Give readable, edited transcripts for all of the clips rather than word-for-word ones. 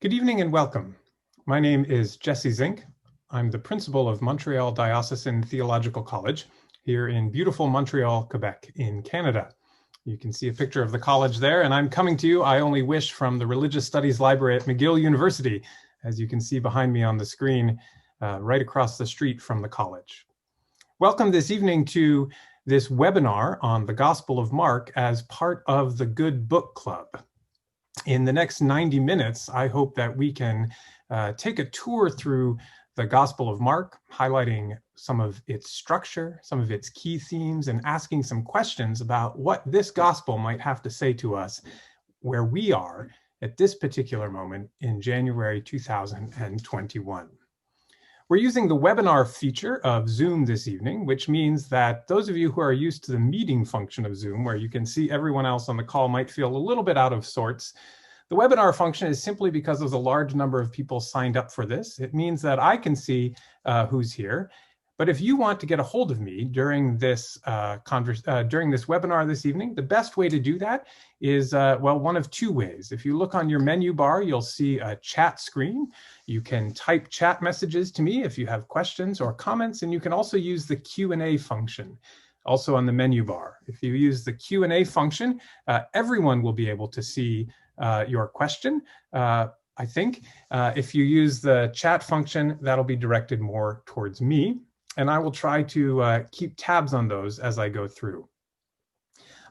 Good evening and welcome. My name is Jesse Zink. I'm the principal of Montreal Diocesan Theological College here in beautiful Montreal, Quebec in Canada. You can see a picture of the college there, and I'm coming to you, I only wish, from the Religious Studies Library at McGill University, as you can see behind me on the screen, right across the street from the college. Welcome this evening to this webinar on the Gospel of Mark as part of the Good Book Club. In the next 90 minutes, I hope that we can take a tour through the Gospel of Mark, highlighting some of its structure, some of its key themes, and asking some questions about what this gospel might have to say to us where we are at this particular moment in January 2021. We're using the webinar feature of Zoom this evening, which means that those of you who are used to the meeting function of Zoom, where you can see everyone else on the call, might feel a little bit out of sorts. The webinar function is simply because there's a large number of people signed up for this. It means that I can see who's here. But if you want to get a hold of me during this webinar this evening, the best way to do that is, one of two ways. If you look on your menu bar, you'll see a chat screen. You can type chat messages to me if you have questions or comments, and you can also use the Q&A function, also on the menu bar. If you use the Q&A function, everyone will be able to see your question. I think if you use the chat function, that'll be directed more towards me. And I will try to keep tabs on those as I go through.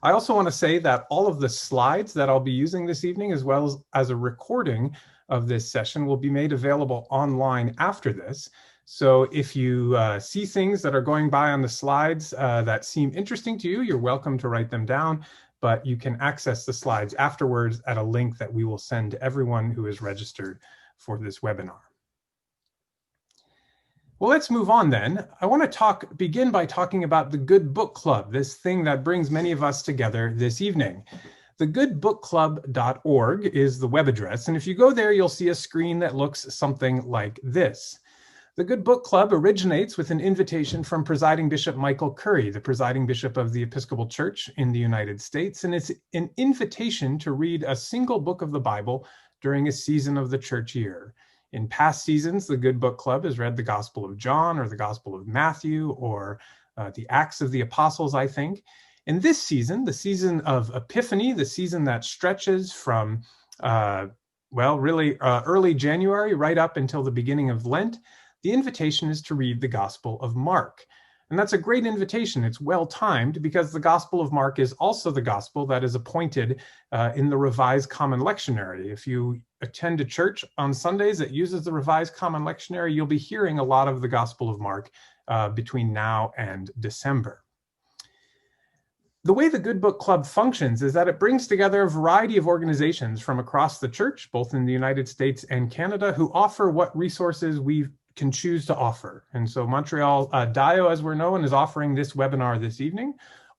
I also want to say that all of the slides that I'll be using this evening, as well as a recording of this session, will be made available online after this. So if you see things that are going by on the slides that seem interesting to you, you're welcome to write them down, but you can access the slides afterwards at a link that we will send to everyone who is registered for this webinar. Well, let's move on then. I want to begin by talking about the Good Book Club, this thing that brings many of us together this evening. Thegoodbookclub.org is the web address, and if you go there, you'll see a screen that looks something like this. The Good Book Club originates with an invitation from Presiding Bishop Michael Curry, the Presiding Bishop of the Episcopal Church in the United States, and it's an invitation to read a single book of the Bible during a season of the church year. In past seasons, the Good Book Club has read the Gospel of John or the Gospel of Matthew or the Acts of the Apostles, I think. In this season, the season of Epiphany, the season that stretches from, early January right up until the beginning of Lent, the invitation is to read the Gospel of Mark. And that's a great invitation. It's well-timed because the Gospel of Mark is also the Gospel that is appointed in the Revised Common Lectionary. If you attend a church on Sundays that uses the Revised Common Lectionary, you'll be hearing a lot of the Gospel of Mark between now and December. The way the Good Book Club functions is that it brings together a variety of organizations from across the church, both in the United States and Canada, who offer what resources we can choose to offer. And so Montreal Dio, as we're known, is offering this webinar this evening.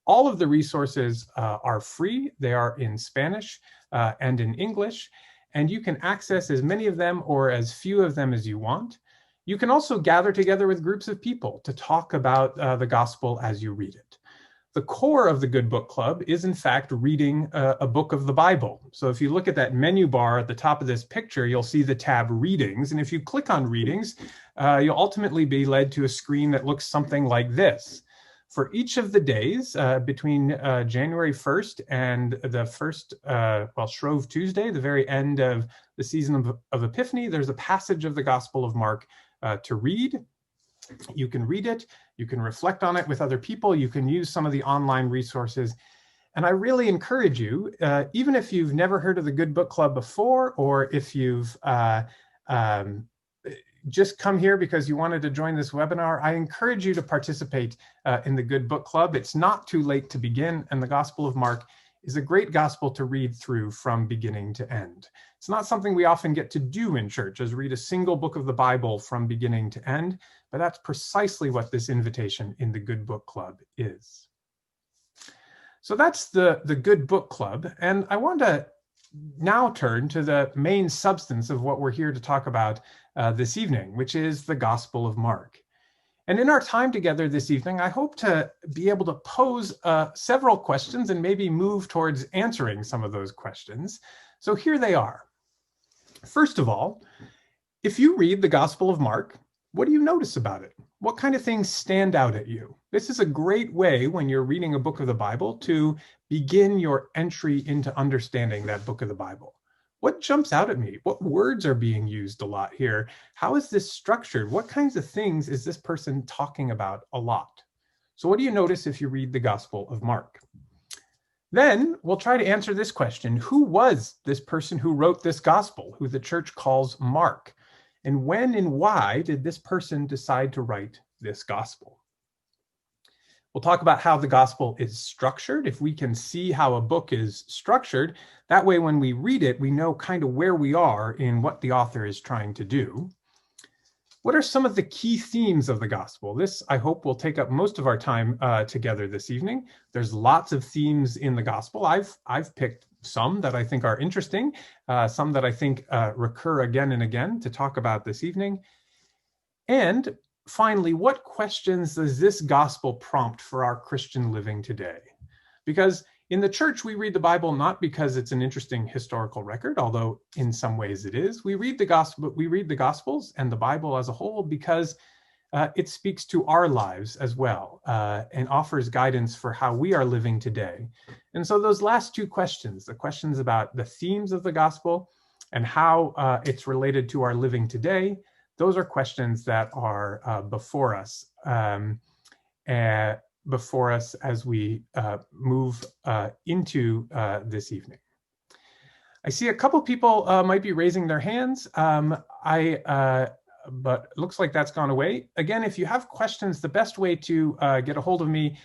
All of the resources are free. They are in Spanish and in English, and you can access as many of them or as few of them as you want. You can also gather together with groups of people to talk about the gospel as you read it. The core of the Good Book Club is, in fact, reading a book of the Bible. So if you look at that menu bar at the top of this picture, you'll see the tab Readings. And if you click on Readings, you'll ultimately be led to a screen that looks something like this. For each of the days between January 1st and the first, Shrove Tuesday, the very end of the season of Epiphany, there's a passage of the Gospel of Mark to read. You can read it, you can reflect on it with other people, you can use some of the online resources. And I really encourage you, even if you've never heard of the Good Book Club before, or if you've just come here because you wanted to join this webinar, I encourage you to participate in the Good Book Club. It's not too late to begin, and the Gospel of Mark is a great gospel to read through from beginning to end. It's not something we often get to do in church, is read a single book of the Bible from beginning to end, but that's precisely what this invitation in the Good Book Club is. So that's the Good Book Club, and I want to now turn to the main substance of what we're here to talk about this evening, which is the Gospel of Mark. And in our time together this evening, I hope to be able to pose several questions and maybe move towards answering some of those questions. So here they are. First of all, if you read the Gospel of Mark, what do you notice about it? What kind of things stand out at you? This is a great way when you're reading a book of the Bible to begin your entry into understanding that book of the Bible. What jumps out at me? What words are being used a lot here? How is this structured? What kinds of things is this person talking about a lot? So what do you notice if you read the Gospel of Mark? Then we'll try to answer this question. Who was this person who wrote this gospel, who the church calls Mark? And when and why did this person decide to write this gospel? We'll talk about how the gospel is structured. If we can see how a book is structured, that way when we read it, we know kind of where we are in what the author is trying to do. What are some of the key themes of the gospel? This, I hope, will take up most of our time together this evening. There's lots of themes in the gospel. I've picked some that I think are interesting, some that I think recur again and again to talk about this evening. And finally, what questions does this gospel prompt for our Christian living today? Because in the church, we read the Bible not because it's an interesting historical record, although in some ways it is. We read the Gospels and the Bible as a whole because it speaks to our lives as well and offers guidance for how we are living today. And so those last two questions, the questions about the themes of the gospel and how it's related to our living today, those are questions that are before us as we move into this evening. I see a couple people might be raising their hands, but it looks like that's gone away. Again, if you have questions, the best way to get a hold of me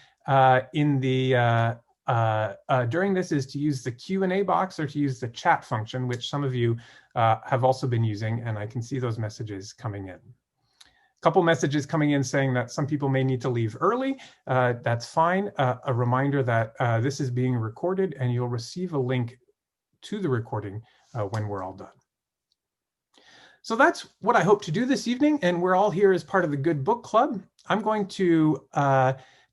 during this is to use the Q&A box or to use the chat function, which some of you have also been using, and I can see those messages coming in. Couple messages coming in saying that some people may need to leave early. That's fine. A reminder that this is being recorded and you'll receive a link to the recording when we're all done. So that's what I hope to do this evening, and we're all here as part of the Good Book Club. I'm going to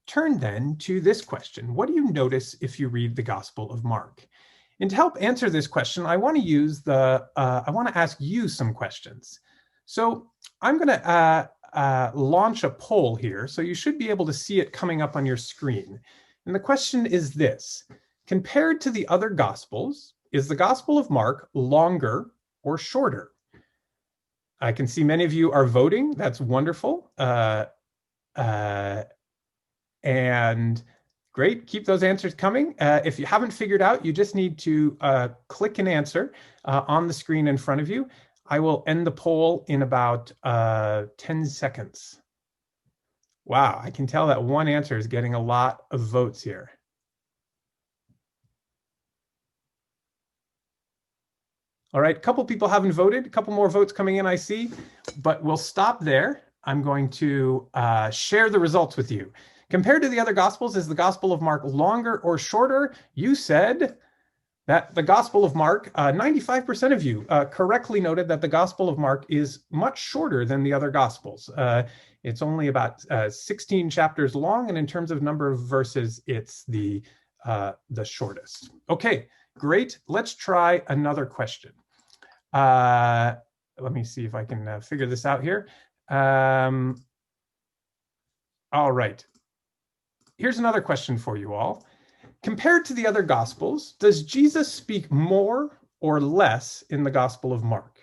turn then to this question. What do you notice if you read the Gospel of Mark? And to help answer this question, I want to ask you some questions. So I'm going to launch a poll here, so you should be able to see it coming up on your screen. And the question is this: compared to the other Gospels, is the Gospel of Mark longer or shorter? I can see many of you are voting. That's wonderful. And great, keep those answers coming. If you haven't figured out, you just need to click an answer on the screen in front of you. I will end the poll in about 10 seconds. Wow, I can tell that one answer is getting a lot of votes here. All right, a couple people haven't voted, a couple more votes coming in, I see, but we'll stop there. I'm going to share the results with you. Compared to the other Gospels, is the Gospel of Mark longer or shorter? You said that the Gospel of Mark, 95% of you correctly noted that the Gospel of Mark is much shorter than the other Gospels. It's only about 16 chapters long, and in terms of number of verses, it's the shortest. Okay, great. Let's try another question. Let me see if I can figure this out here. All right. Here's another question for you all. Compared to the other Gospels, does Jesus speak more or less in the Gospel of Mark?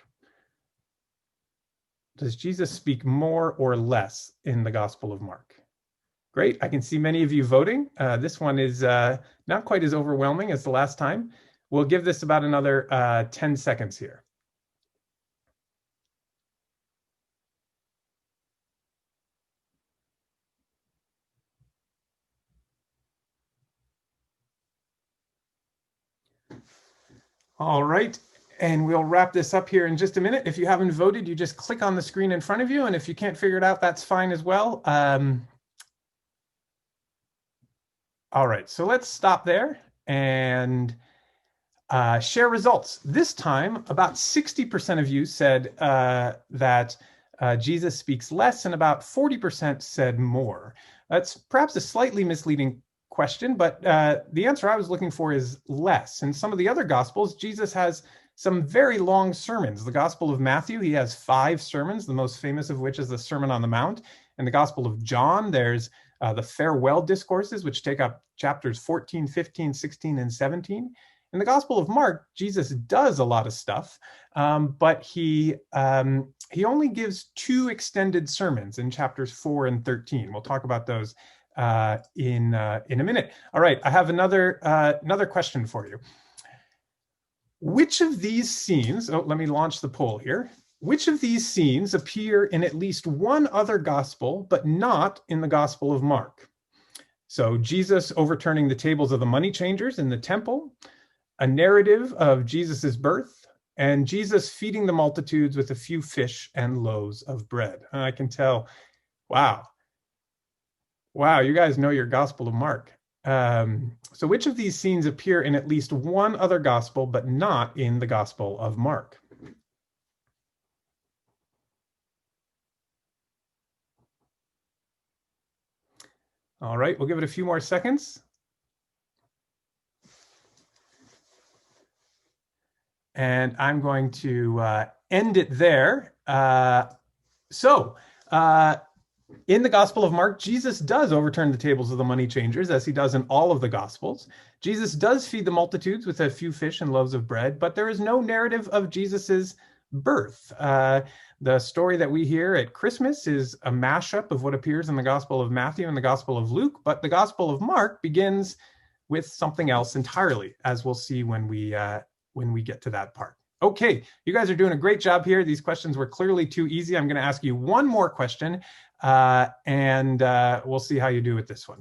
Does Jesus speak more or less in the Gospel of Mark? Great, I can see many of you voting. This one is not quite as overwhelming as the last time. We'll give this about another 10 seconds here. All right, and we'll wrap this up here in just a minute. If you haven't voted, you just click on the screen in front of you, and if you can't figure it out, that's fine as well. All right, so let's stop there and share results. This time, about 60% of you said that Jesus speaks less, and about 40% said more. That's perhaps a slightly misleading question, but the answer I was looking for is less. In some of the other Gospels, Jesus has some very long sermons. The Gospel of Matthew, he has 5 sermons, the most famous of which is the Sermon on the Mount. In the Gospel of John, there's the farewell discourses, which take up chapters 14, 15, 16, and 17. In the Gospel of Mark, Jesus does a lot of stuff, but he only gives 2 extended sermons in chapters 4 and 13. We'll talk about those in a minute. All right, I have another question for you. Which of these scenes, let me launch the poll here. Which of these scenes appear in at least one other gospel, but not in the Gospel of Mark? So Jesus overturning the tables of the money changers in the temple, a narrative of Jesus's birth, and Jesus feeding the multitudes with a few fish and loaves of bread. And I can tell, wow, you guys know your Gospel of Mark. So which of these scenes appear in at least one other gospel, but not in the Gospel of Mark? All right, we'll give it a few more seconds. And I'm going to end it there. In the Gospel of Mark, Jesus does overturn the tables of the money changers, as he does in all of the Gospels. Jesus does feed the multitudes with a few fish and loaves of bread, but there is no narrative of Jesus's birth. The story that we hear at Christmas is a mashup of what appears in the Gospel of Matthew and the Gospel of Luke, but the Gospel of Mark begins with something else entirely, as we'll see when we get to that part. Okay, you guys are doing a great job here. These questions were clearly too easy. I'm going to ask you one more question, and we'll see how you do with this one.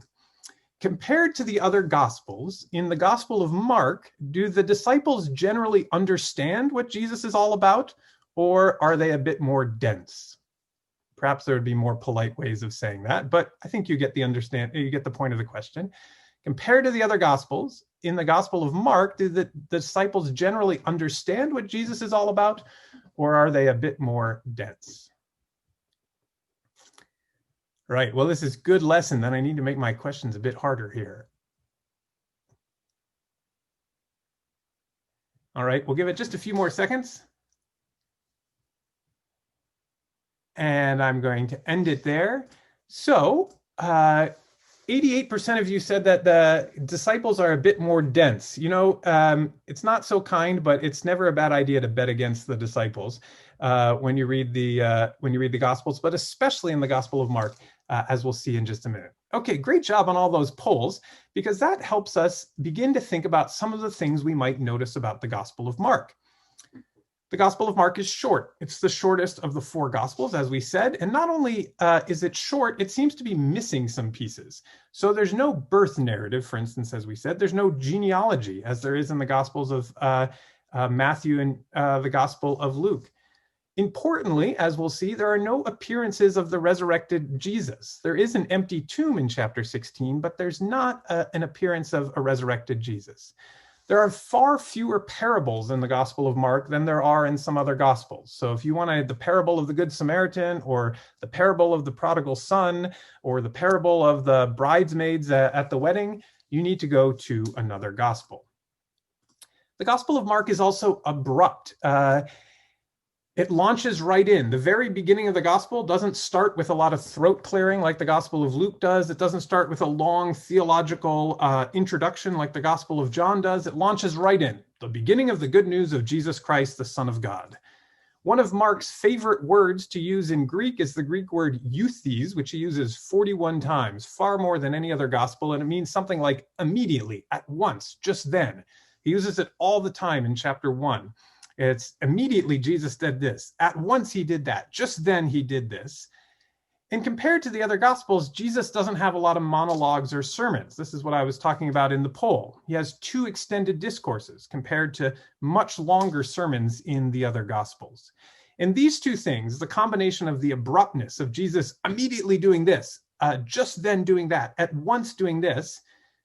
Compared to the other Gospels, in the Gospel of Mark, do the disciples generally understand what Jesus is all about, or are they a bit more dense? Perhaps there would be more polite ways of saying that, but I think you get the point of the question. Compared to the other Gospels, in the Gospel of Mark, do the disciples generally understand what Jesus is all about, or are they a bit more dense? Right, well, this is a good lesson. Then I need to make my questions a bit harder here. All right, we'll give it just a few more seconds. And I'm going to end it there. So, 88% of you said that the disciples are a bit more dense. You know, it's not so kind, but it's never a bad idea to bet against the disciples when you read the Gospels, but especially in the Gospel of Mark, as we'll see in just a minute. Okay, great job on all those polls, because that helps us begin to think about some of the things we might notice about the Gospel of Mark. The Gospel of Mark is short. It's the shortest of the 4 Gospels, as we said. And not only is it short, it seems to be missing some pieces. So there's no birth narrative, for instance, as we said. There's no genealogy, as there is in the Gospels of Matthew and the Gospel of Luke. Importantly, as we'll see, there are no appearances of the resurrected Jesus. There is an empty tomb in chapter 16, but there's not an appearance of a resurrected Jesus. There are far fewer parables in the Gospel of Mark than there are in some other Gospels. So if you wanted the parable of the Good Samaritan, or the parable of the prodigal son, or the parable of the bridesmaids at the wedding, you need to go to another Gospel. The Gospel of Mark is also abrupt. It launches right in. The very beginning of the gospel doesn't start with a lot of throat clearing like the Gospel of Luke does. It doesn't start with a long theological introduction like the Gospel of John does. It launches right in. The beginning of the good news of Jesus Christ, the Son of God. One of Mark's favorite words to use in Greek is the Greek word euthes, which he uses 41 times, far more than any other gospel, and it means something like immediately, at once, just then. He uses it all the time in chapter 1. It's immediately Jesus did this. At once he did that. Just then he did this. And compared to the other Gospels, Jesus doesn't have a lot of monologues or sermons. This is what I was talking about in the poll. He has 2 extended discourses compared to much longer sermons in the other Gospels. And these 2 things, the combination of the abruptness of Jesus immediately doing this, just then doing that, at once doing this,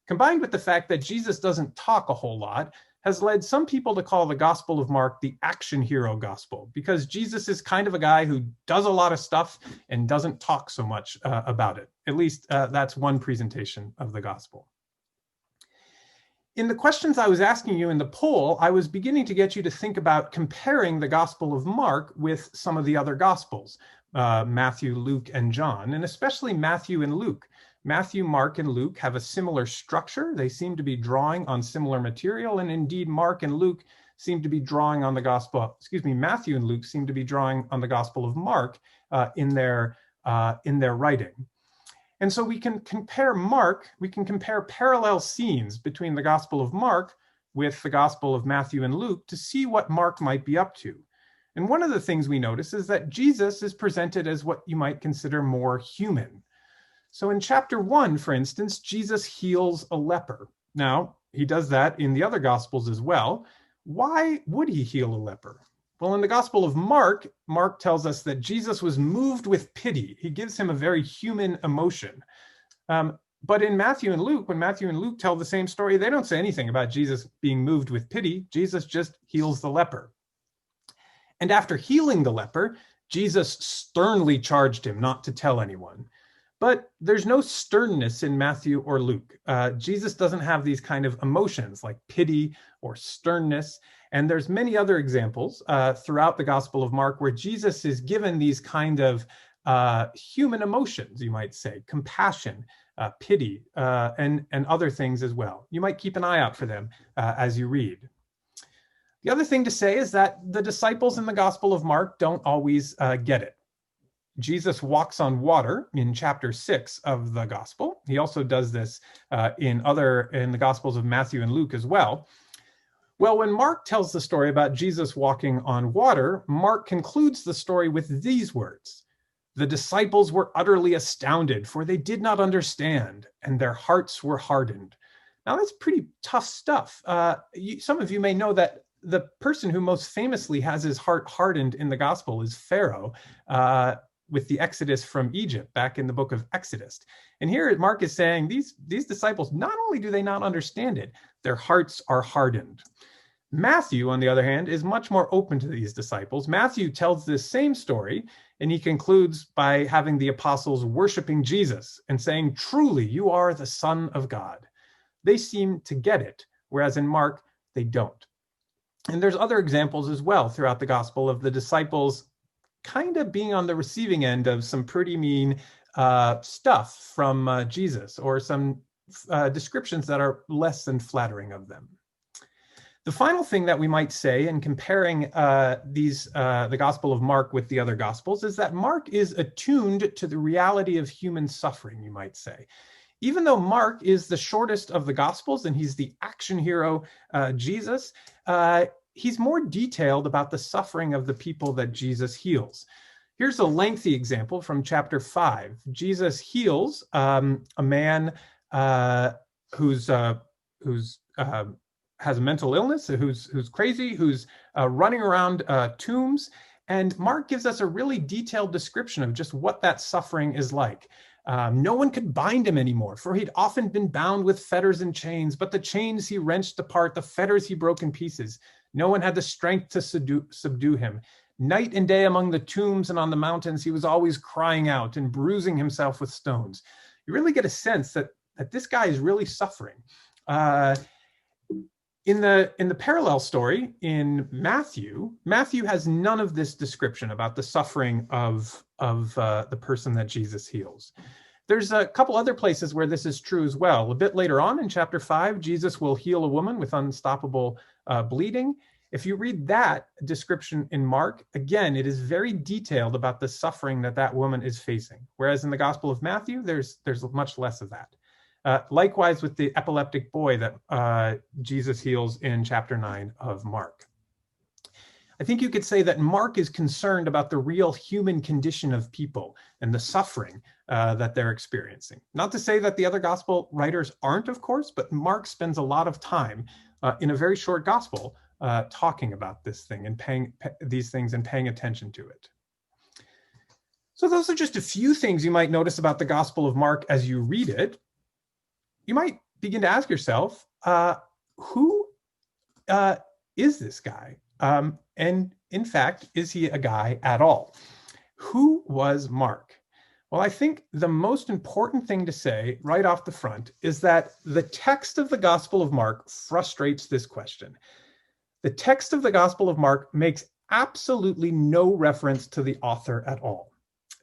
combined with the fact that Jesus doesn't talk a whole lot, has led some people to call the Gospel of Mark the action hero gospel, because Jesus is kind of a guy who does a lot of stuff and doesn't talk so much about it. At least that's one presentation of the gospel. In the questions I was asking you in the poll, I was beginning to get you to think about comparing the Gospel of Mark with some of the other Gospels, Matthew, Luke, and John, and especially Matthew and Luke. Matthew, Mark, and Luke have a similar structure. They seem to be drawing on similar material, and indeed Mark and Luke seem to be drawing on the Gospel, Matthew and Luke seem to be drawing on the Gospel of Mark in their writing. And so we can compare parallel scenes between the Gospel of Mark with the Gospel of Matthew and Luke to see what Mark might be up to. And one of the things we notice is that Jesus is presented as what you might consider more human. So in chapter 1, for instance, Jesus heals a leper. Now, he does that in the other Gospels as well. Why would he heal a leper? Well, in the Gospel of Mark, Mark tells us that Jesus was moved with pity. He gives him a very human emotion. But in Matthew and Luke, when Matthew and Luke tell the same story, they don't say anything about Jesus being moved with pity. Jesus just heals the leper. And after healing the leper, Jesus sternly charged him not to tell anyone. But there's no sternness in Matthew or Luke. Jesus doesn't have these kind of emotions like pity or sternness. And there's many other examples throughout the Gospel of Mark where Jesus is given these kind of human emotions, you might say, compassion, pity, and other things as well. You might keep an eye out for them as you read. The other thing to say is that the disciples in the Gospel of Mark don't always get it. Jesus walks on water in chapter 6 of the Gospel. He also does this in the Gospels of Matthew and Luke as well. Well, when Mark tells the story about Jesus walking on water, Mark concludes the story with these words: "The disciples were utterly astounded, for they did not understand, and their hearts were hardened." Now, that's pretty tough stuff. Some of you may know that the person who most famously has his heart hardened in the gospel is Pharaoh, with the Exodus from Egypt back in the book of Exodus. And here Mark is saying these disciples, not only do they not understand it, their hearts are hardened. Matthew, on the other hand, is much more open to these disciples. Matthew tells this same story, and he concludes by having the apostles worshiping Jesus and saying, "Truly, you are the Son of God." They seem to get it, whereas in Mark, they don't. And there's other examples as well throughout the gospel of the disciples kind of being on the receiving end of some pretty mean stuff from Jesus, or some descriptions that are less than flattering of them. The final thing that we might say in comparing the Gospel of Mark with the other Gospels is that Mark is attuned to the reality of human suffering, you might say. Even though Mark is the shortest of the Gospels and he's the action hero, Jesus, he's more detailed about the suffering of the people that Jesus heals. Here's a lengthy example from chapter 5. Jesus heals a man who's has a mental illness, who's crazy, who's running around tombs. And Mark gives us a really detailed description of just what that suffering is like. No one could bind him anymore, for he'd often been bound with fetters and chains, but the chains he wrenched apart, the fetters he broke in pieces. No one had the strength to subdue him. Night and day among the tombs and on the mountains, he was always crying out and bruising himself with stones. You really get a sense that this guy is really suffering. In the parallel story in Matthew has none of this description about the suffering of the person that Jesus heals. There's a couple other places where this is true as well. A bit later on in chapter 5, Jesus will heal a woman with unstoppable bleeding. If you read that description in Mark, again, it is very detailed about the suffering that woman is facing. Whereas in the Gospel of Matthew, there's much less of that. Likewise with the epileptic boy that Jesus heals in chapter 9 of Mark. I think you could say that Mark is concerned about the real human condition of people and the suffering that they're experiencing. Not to say that the other gospel writers aren't, of course, but Mark spends a lot of time in a very short gospel talking about this thing and paying attention to it. So those are just a few things you might notice about the Gospel of Mark as you read it. You might begin to ask yourself, who is this guy? And in fact, is he a guy at all? Who was Mark? Well, I think the most important thing to say right off the front is that the text of the Gospel of Mark frustrates this question. The text of the Gospel of Mark makes absolutely no reference to the author at all.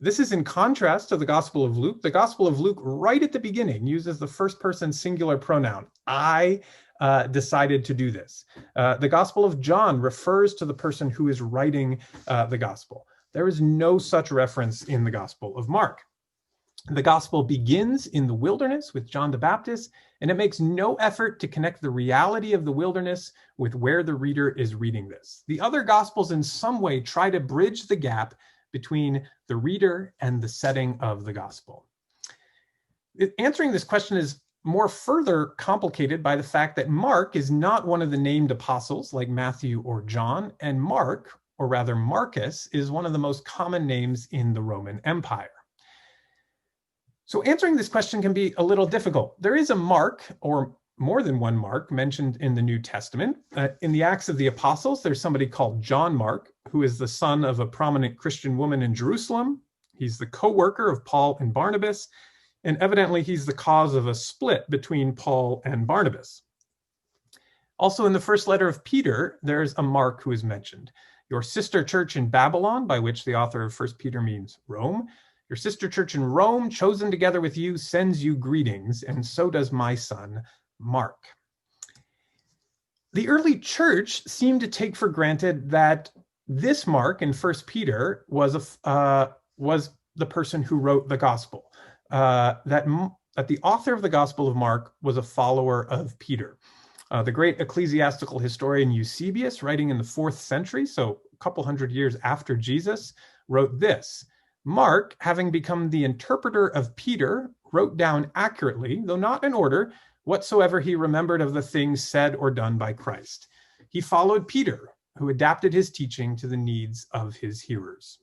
This is in contrast to the Gospel of Luke. The Gospel of Luke, right at the beginning, uses the first person singular pronoun. I decided to do this. The Gospel of John refers to the person who is writing the Gospel. There is no such reference in the Gospel of Mark. The Gospel begins in the wilderness with John the Baptist, and it makes no effort to connect the reality of the wilderness with where the reader is reading this. The other Gospels in some way try to bridge the gap between the reader and the setting of the Gospel. Answering this question is more further complicated by the fact that Mark is not one of the named apostles like Matthew or John, and Mark, or rather Marcus, is one of the most common names in the Roman Empire. So answering this question can be a little difficult. There is a Mark, or more than one Mark, mentioned in the New Testament. In the Acts of the Apostles, there's somebody called John Mark, who is the son of a prominent Christian woman in Jerusalem. He's the co-worker of Paul and Barnabas, and evidently he's the cause of a split between Paul and Barnabas. Also in the first letter of Peter, there's a Mark who is mentioned. Your sister church in Babylon, by which the author of 1 Peter means Rome. Your sister church in Rome, chosen together with you, sends you greetings, and so does my son, Mark. The early church seemed to take for granted that this Mark in 1 Peter was the person who wrote the gospel, that the author of the Gospel of Mark was a follower of Peter. The great ecclesiastical historian Eusebius, writing in the 4th century, so a couple hundred years after Jesus, wrote this: Mark, having become the interpreter of Peter, wrote down accurately, though not in order, whatsoever he remembered of the things said or done by Christ. He followed Peter, who adapted his teaching to the needs of his hearers.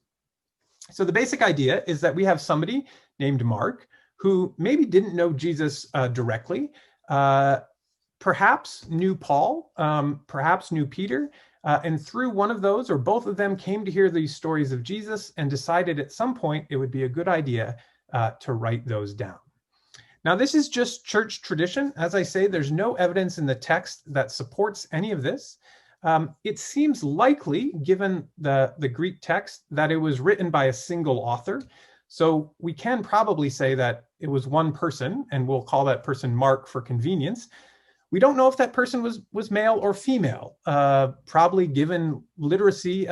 So the basic idea is that we have somebody named Mark who maybe didn't know Jesus directly, perhaps knew Paul, perhaps knew Peter, and through one of those or both of them came to hear these stories of Jesus and decided at some point it would be a good idea to write those down. Now, this is just church tradition. As I say, there's no evidence in the text that supports any of this. It seems likely, given the Greek text, that it was written by a single author. So we can probably say that it was one person, and we'll call that person Mark for convenience. We don't know if that person was male or female. Probably given literacy,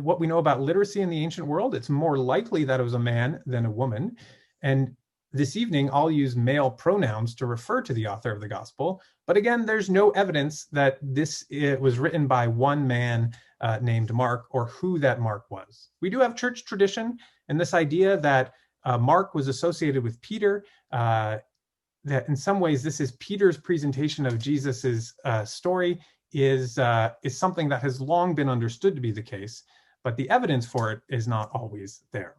what we know about literacy in the ancient world, it's more likely that it was a man than a woman. And this evening, I'll use male pronouns to refer to the author of the gospel. But again, there's no evidence that it was written by one man named Mark or who that Mark was. We do have church tradition, and this idea that Mark was associated with Peter, that in some ways this is Peter's presentation of Jesus's story, is something that has long been understood to be the case, but the evidence for it is not always there.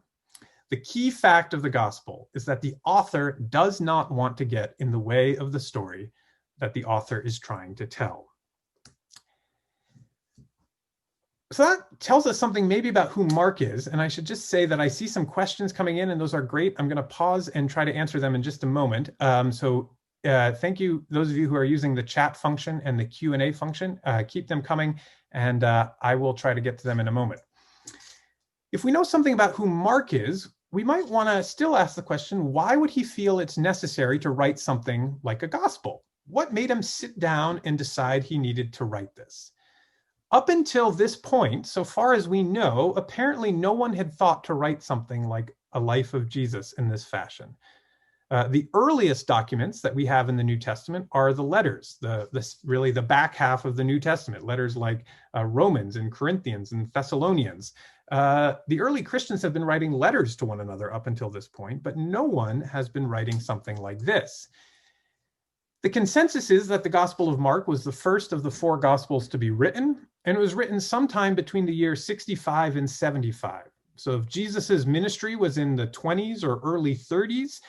The key fact of the gospel is that the author does not want to get in the way of the story that the author is trying to tell. So that tells us something maybe about who Mark is, and I should just say that I see some questions coming in, and those are great. I'm going to pause and try to answer them in just a moment. Thank you, those of you who are using the chat function and the Q&A function. Keep them coming, and I will try to get to them in a moment. If we know something about who Mark is, we might want to still ask the question, why would he feel it's necessary to write something like a gospel? What made him sit down and decide he needed to write this? Up until this point, so far as we know, apparently no one had thought to write something like a life of Jesus in this fashion. The earliest documents that we have in the New Testament are the letters, really the back half of the New Testament, letters like Romans and Corinthians and Thessalonians. The early Christians have been writing letters to one another up until this point, but no one has been writing something like this. The consensus is that the Gospel of Mark was the first of the 4 Gospels to be written, and it was written sometime between the year 65 and 75. So if Jesus's ministry was in the 20s or early 30s,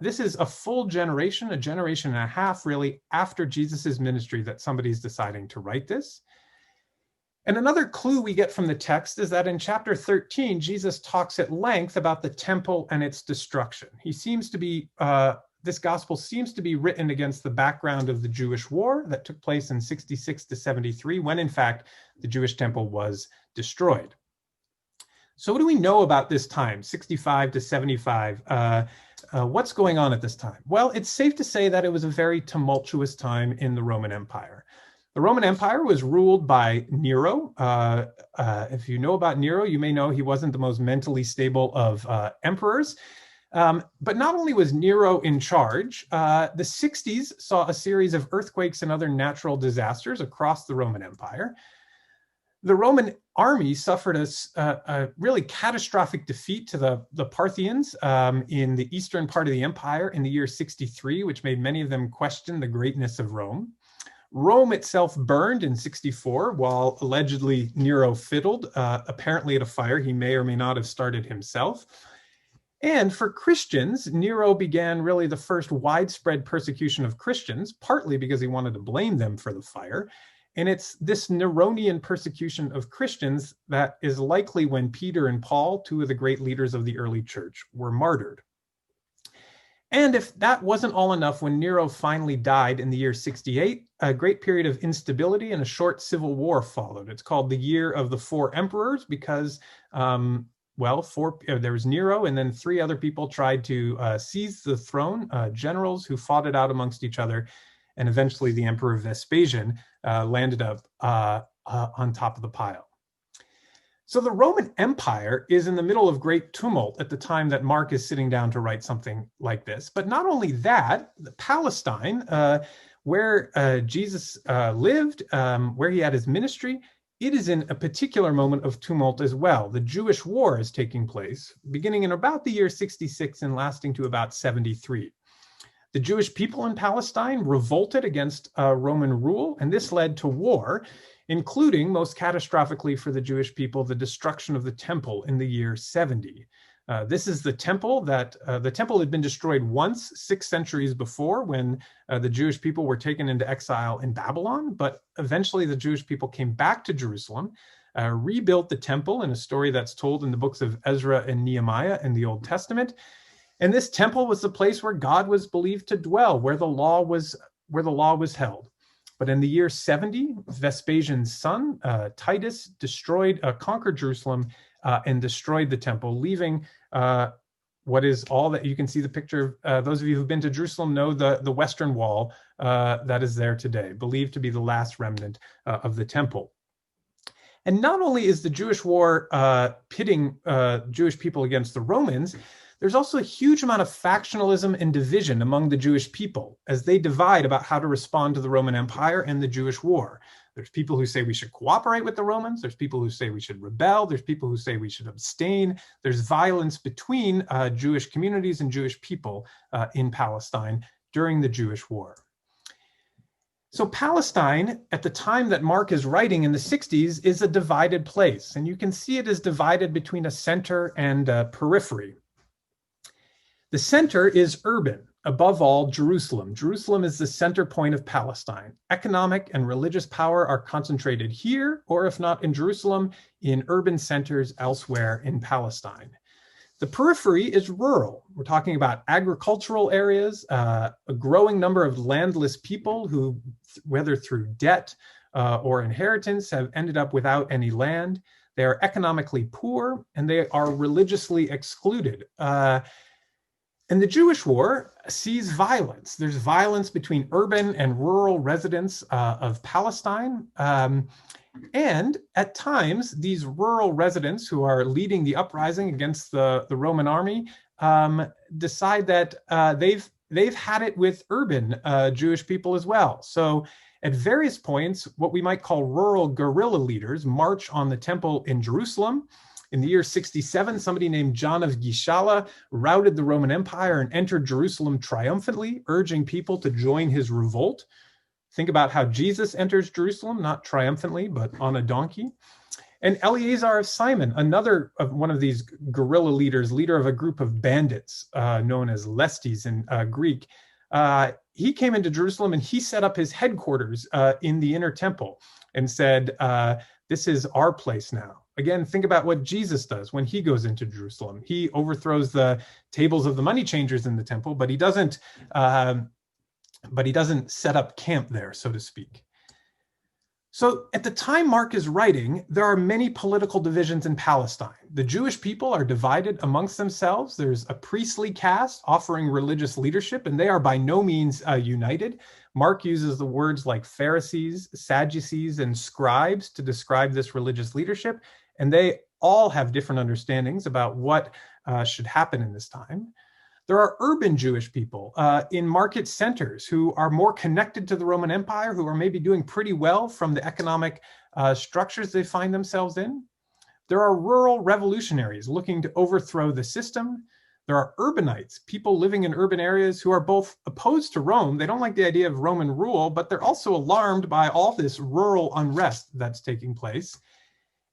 this is a full generation, a generation and a half really, after Jesus's ministry that somebody's deciding to write this. And another clue we get from the text is that in chapter 13, Jesus talks at length about the temple and its destruction. He seems to be, this gospel seems to be written against the background of the Jewish war that took place in 66 to 73, when in fact the Jewish temple was destroyed. So what do we know about this time, 65 to 75? What's going on at this time? Well, it's safe to say that it was a very tumultuous time in the Roman Empire. The Roman Empire was ruled by Nero. If you know about Nero, you may know he wasn't the most mentally stable of emperors. But not only was Nero in charge, the 60s saw a series of earthquakes and other natural disasters across the Roman Empire. The Roman army suffered a really catastrophic defeat to the Parthians in the eastern part of the empire in the year 63, which made many of them question the greatness of Rome. Rome itself burned in 64, while allegedly Nero fiddled, apparently at a fire he may or may not have started himself. And for Christians, Nero began really the first widespread persecution of Christians, partly because he wanted to blame them for the fire. And it's this Neronian persecution of Christians that is likely when Peter and Paul, two of the great leaders of the early church, were martyred. And if that wasn't all enough, when Nero finally died in the year 68, a great period of instability and a short civil war followed. It's called the Year of the Four Emperors because, there was Nero, and then three other people tried to seize the throne, generals who fought it out amongst each other. And eventually the Emperor Vespasian landed up on top of the pile. So the Roman Empire is in the middle of great tumult at the time that Mark is sitting down to write something like this. But not only that, Palestine, where Jesus lived, where he had his ministry, it is in a particular moment of tumult as well. The Jewish war is taking place, beginning in about the year 66 and lasting to about 73. The Jewish people in Palestine revolted against Roman rule, and this led to war, including, most catastrophically for the Jewish people, the destruction of the temple in the year 70. This is the temple that the temple had been destroyed once 6 centuries before when the Jewish people were taken into exile in Babylon, but eventually the Jewish people came back to Jerusalem, rebuilt the temple in a story that's told in the books of Ezra and Nehemiah in the Old Testament. And this temple was the place where God was believed to dwell, where the law was held. But in the year 70, Vespasian's son, Titus, conquered Jerusalem and destroyed the temple, leaving what is all that you can see the picture of. Those of you who've been to Jerusalem know the Western Wall that is there today, believed to be the last remnant of the temple. And not only is the Jewish war pitting Jewish people against the Romans, there's also a huge amount of factionalism and division among the Jewish people as they divide about how to respond to the Roman Empire and the Jewish war. There's people who say we should cooperate with the Romans. There's people who say we should rebel. There's people who say we should abstain. There's violence between Jewish communities and Jewish people in Palestine during the Jewish war. So Palestine, at the time that Mark is writing in the 60s, is a divided place. And you can see it is divided between a center and a periphery. The center is urban, above all, Jerusalem. Jerusalem is the center point of Palestine. Economic and religious power are concentrated here, or if not in Jerusalem, in urban centers elsewhere in Palestine. The periphery is rural. We're talking about agricultural areas, a growing number of landless people who, whether through debt or inheritance, have ended up without any land. They are economically poor, and they are religiously excluded. And the Jewish war sees violence. There's violence between urban and rural residents of Palestine. And at times, these rural residents who are leading the uprising against the Roman army decide that they've had it with urban Jewish people as well. So at various points, what we might call rural guerrilla leaders march on the temple in Jerusalem. In the year 67, somebody named John of Gishala routed the Roman Empire and entered Jerusalem triumphantly, urging people to join his revolt. Think about how Jesus enters Jerusalem, not triumphantly, but on a donkey. And Eleazar of Simon, another of one of these guerrilla leaders, leader of a group of bandits known as Lestes in Greek, he came into Jerusalem and he set up his headquarters in the inner temple and said, This is our place now. Again, think about what Jesus does when he goes into Jerusalem. He overthrows the tables of the money changers in the temple, but he doesn't set up camp there, so to speak. So at the time Mark is writing, there are many political divisions in Palestine. The Jewish people are divided amongst themselves. There's a priestly caste offering religious leadership, and they are by no means united. Mark uses the words like Pharisees, Sadducees, and scribes to describe this religious leadership, and they all have different understandings about what should happen in this time. There are urban Jewish people in market centers who are more connected to the Roman Empire, who are maybe doing pretty well from the economic structures they find themselves in. There are rural revolutionaries looking to overthrow the system. There are urbanites, people living in urban areas who are both opposed to Rome. They don't like the idea of Roman rule, but they're also alarmed by all this rural unrest that's taking place.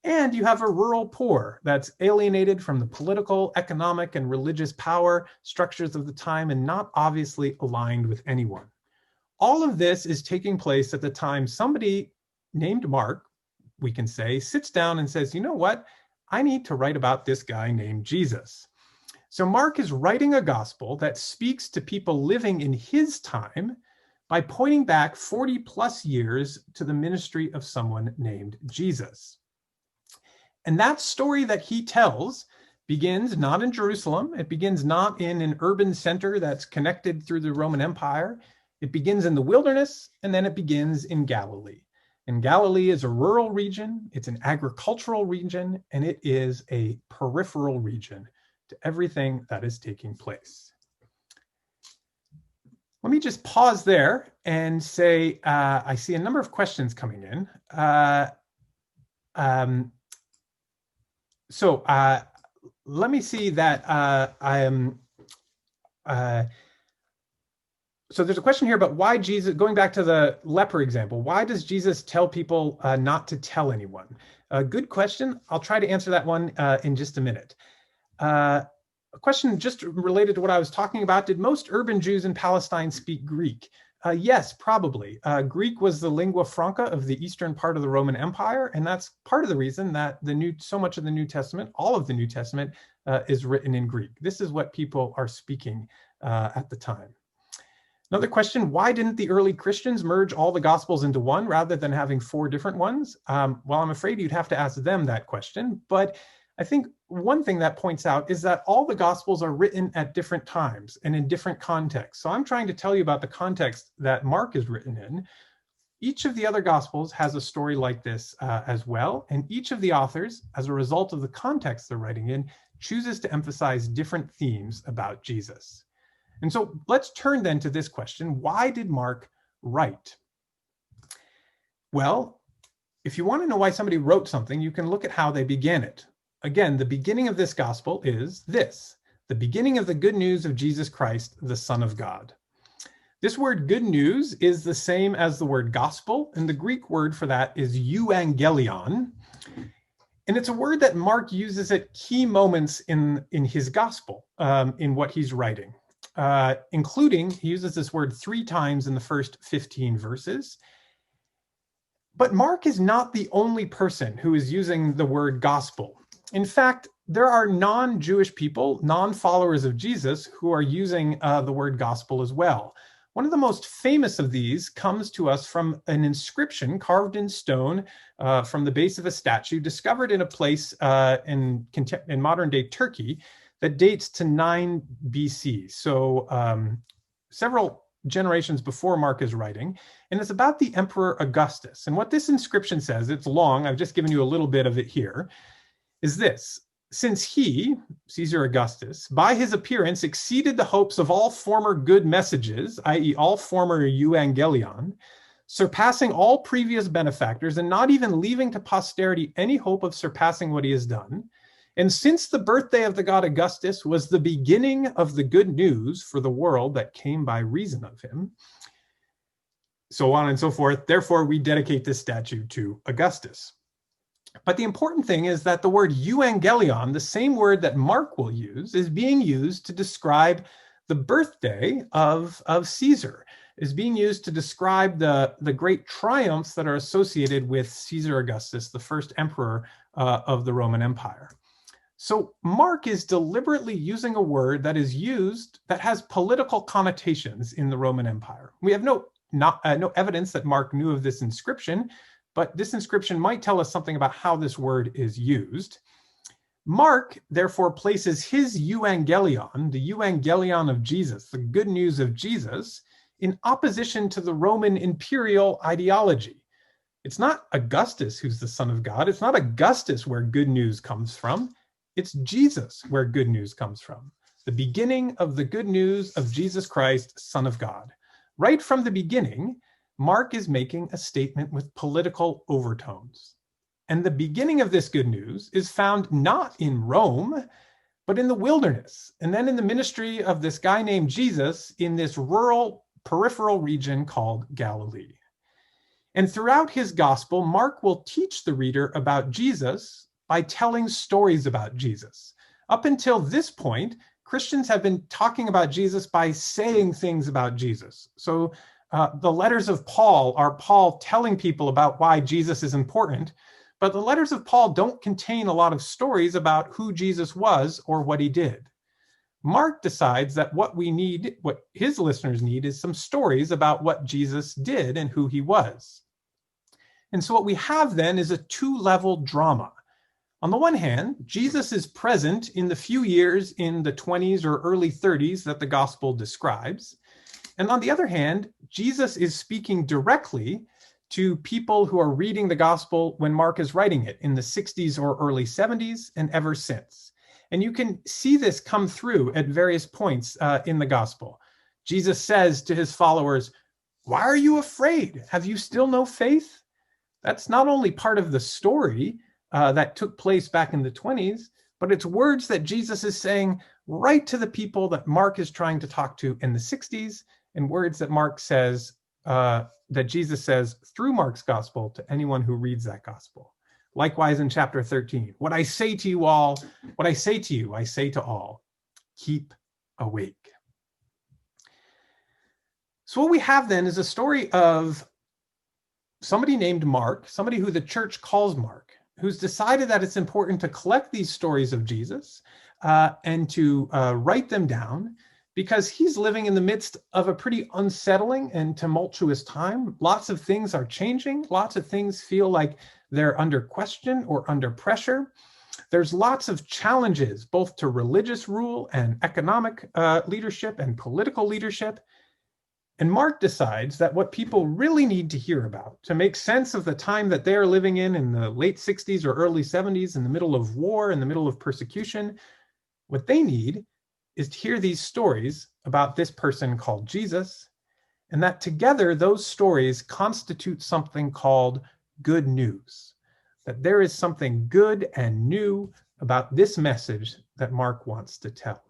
And you have a rural poor that's alienated from the political, economic, and religious power structures of the time and not obviously aligned with anyone. All of this is taking place at the time somebody named Mark, we can say, sits down and says, you know what? I need to write about this guy named Jesus. So Mark is writing a gospel that speaks to people living in his time by pointing back 40 plus years to the ministry of someone named Jesus. And that story that he tells begins not in Jerusalem. It begins not in an urban center that's connected through the Roman Empire. It begins in the wilderness, and then it begins in Galilee. And Galilee is a rural region, it's an agricultural region, and it is a peripheral region to everything that is taking place. Let me just pause there and say, I see a number of questions coming in. So let me see that so there's a question here about why Jesus, going back to the leper example, why does Jesus tell people not to tell anyone? Good question. I'll try to answer that one in just a minute. A question just related to what I was talking about. Did most urban Jews in Palestine speak Greek? Yes, probably. Greek was the lingua franca of the eastern part of the Roman Empire, and that's part of the reason that so much of the New Testament, all of the New Testament, is written in Greek. This is what people are speaking at the time. Another question, why didn't the early Christians merge all the Gospels into one rather than having 4 different ones? Well, I'm afraid you'd have to ask them that question, but I think one thing that points out is that all the Gospels are written at different times and in different contexts. So I'm trying to tell you about the context that Mark is written in. Each of the other Gospels has a story like this as well. And each of the authors, as a result of the context they're writing in, chooses to emphasize different themes about Jesus. And so let's turn then to this question. Why did Mark write? Well, if you want to know why somebody wrote something, you can look at how they began it. Again, the beginning of this gospel is this, the beginning of the good news of Jesus Christ, the Son of God. This word good news is the same as the word gospel, and the Greek word for that is euangelion. And it's a word that Mark uses at key moments in his gospel, in what he's writing, including, he uses this word 3 times in the first 15 verses. But Mark is not the only person who is using the word gospel. In fact, there are non-Jewish people, non-followers of Jesus, who are using the word gospel as well. One of the most famous of these comes to us from an inscription carved in stone from the base of a statue discovered in a place in modern-day Turkey that dates to 9 BC. So several generations before Mark is writing, and it's about the Emperor Augustus. And what this inscription says, it's long, I've just given you a little bit of it here, is this: since he, Caesar Augustus, by his appearance exceeded the hopes of all former good messages, i.e. all former euangelion, surpassing all previous benefactors and not even leaving to posterity any hope of surpassing what he has done, and since the birthday of the god Augustus was the beginning of the good news for the world that came by reason of him, so on and so forth, therefore we dedicate this statue to Augustus. But the important thing is that the word euangelion, the same word that Mark will use, is being used to describe the birthday of Caesar. is being used to describe the great triumphs that are associated with Caesar Augustus, the first emperor of the Roman Empire. So Mark is deliberately using a word that is used that has political connotations in the Roman Empire. We have no evidence that Mark knew of this inscription, but this inscription might tell us something about how this word is used. Mark, therefore, places his euangelion, the euangelion of Jesus, the good news of Jesus, in opposition to the Roman imperial ideology. It's not Augustus who's the Son of God. It's not Augustus where good news comes from. It's Jesus where good news comes from. The beginning of the good news of Jesus Christ, Son of God. Right from the beginning, Mark is making a statement with political overtones. And the beginning of this good news is found not in Rome, but in the wilderness, and then in the ministry of this guy named Jesus in this rural, peripheral region called Galilee. And throughout his gospel, Mark will teach the reader about Jesus by telling stories about Jesus. Up until this point, Christians have been talking about Jesus by saying things about Jesus. So the letters of Paul are Paul telling people about why Jesus is important, but the letters of Paul don't contain a lot of stories about who Jesus was or what he did. Mark decides that what his listeners need, is some stories about what Jesus did and who he was. And so what we have then is a two-level drama. On the one hand, Jesus is present in the few years in the 20s or early 30s that the gospel describes. And on the other hand, Jesus is speaking directly to people who are reading the gospel when Mark is writing it in the 60s or early 70s and ever since. And you can see this come through at various points in the gospel. Jesus says to his followers, "Why are you afraid? Have you still no faith?" That's not only part of the story that took place back in the 20s, but it's words that Jesus is saying right to the people that Mark is trying to talk to in the 60s, and words that Mark says, that Jesus says through Mark's gospel to anyone who reads that gospel. Likewise in chapter 13, what I say to you, I say to all, keep awake. So what we have then is a story of somebody named Mark, somebody who the church calls Mark, who's decided that it's important to collect these stories of Jesus and to write them down, because he's living in the midst of a pretty unsettling and tumultuous time. Lots of things are changing. Lots of things feel like they're under question or under pressure. There's lots of challenges, both to religious rule and economic leadership and political leadership. And Mark decides that what people really need to hear about to make sense of the time that they're living in the late 60s or early 70s, in the middle of war, in the middle of persecution, what they need is to hear these stories about this person called Jesus, and that together those stories constitute something called good news, that there is something good and new about this message that Mark wants to tell.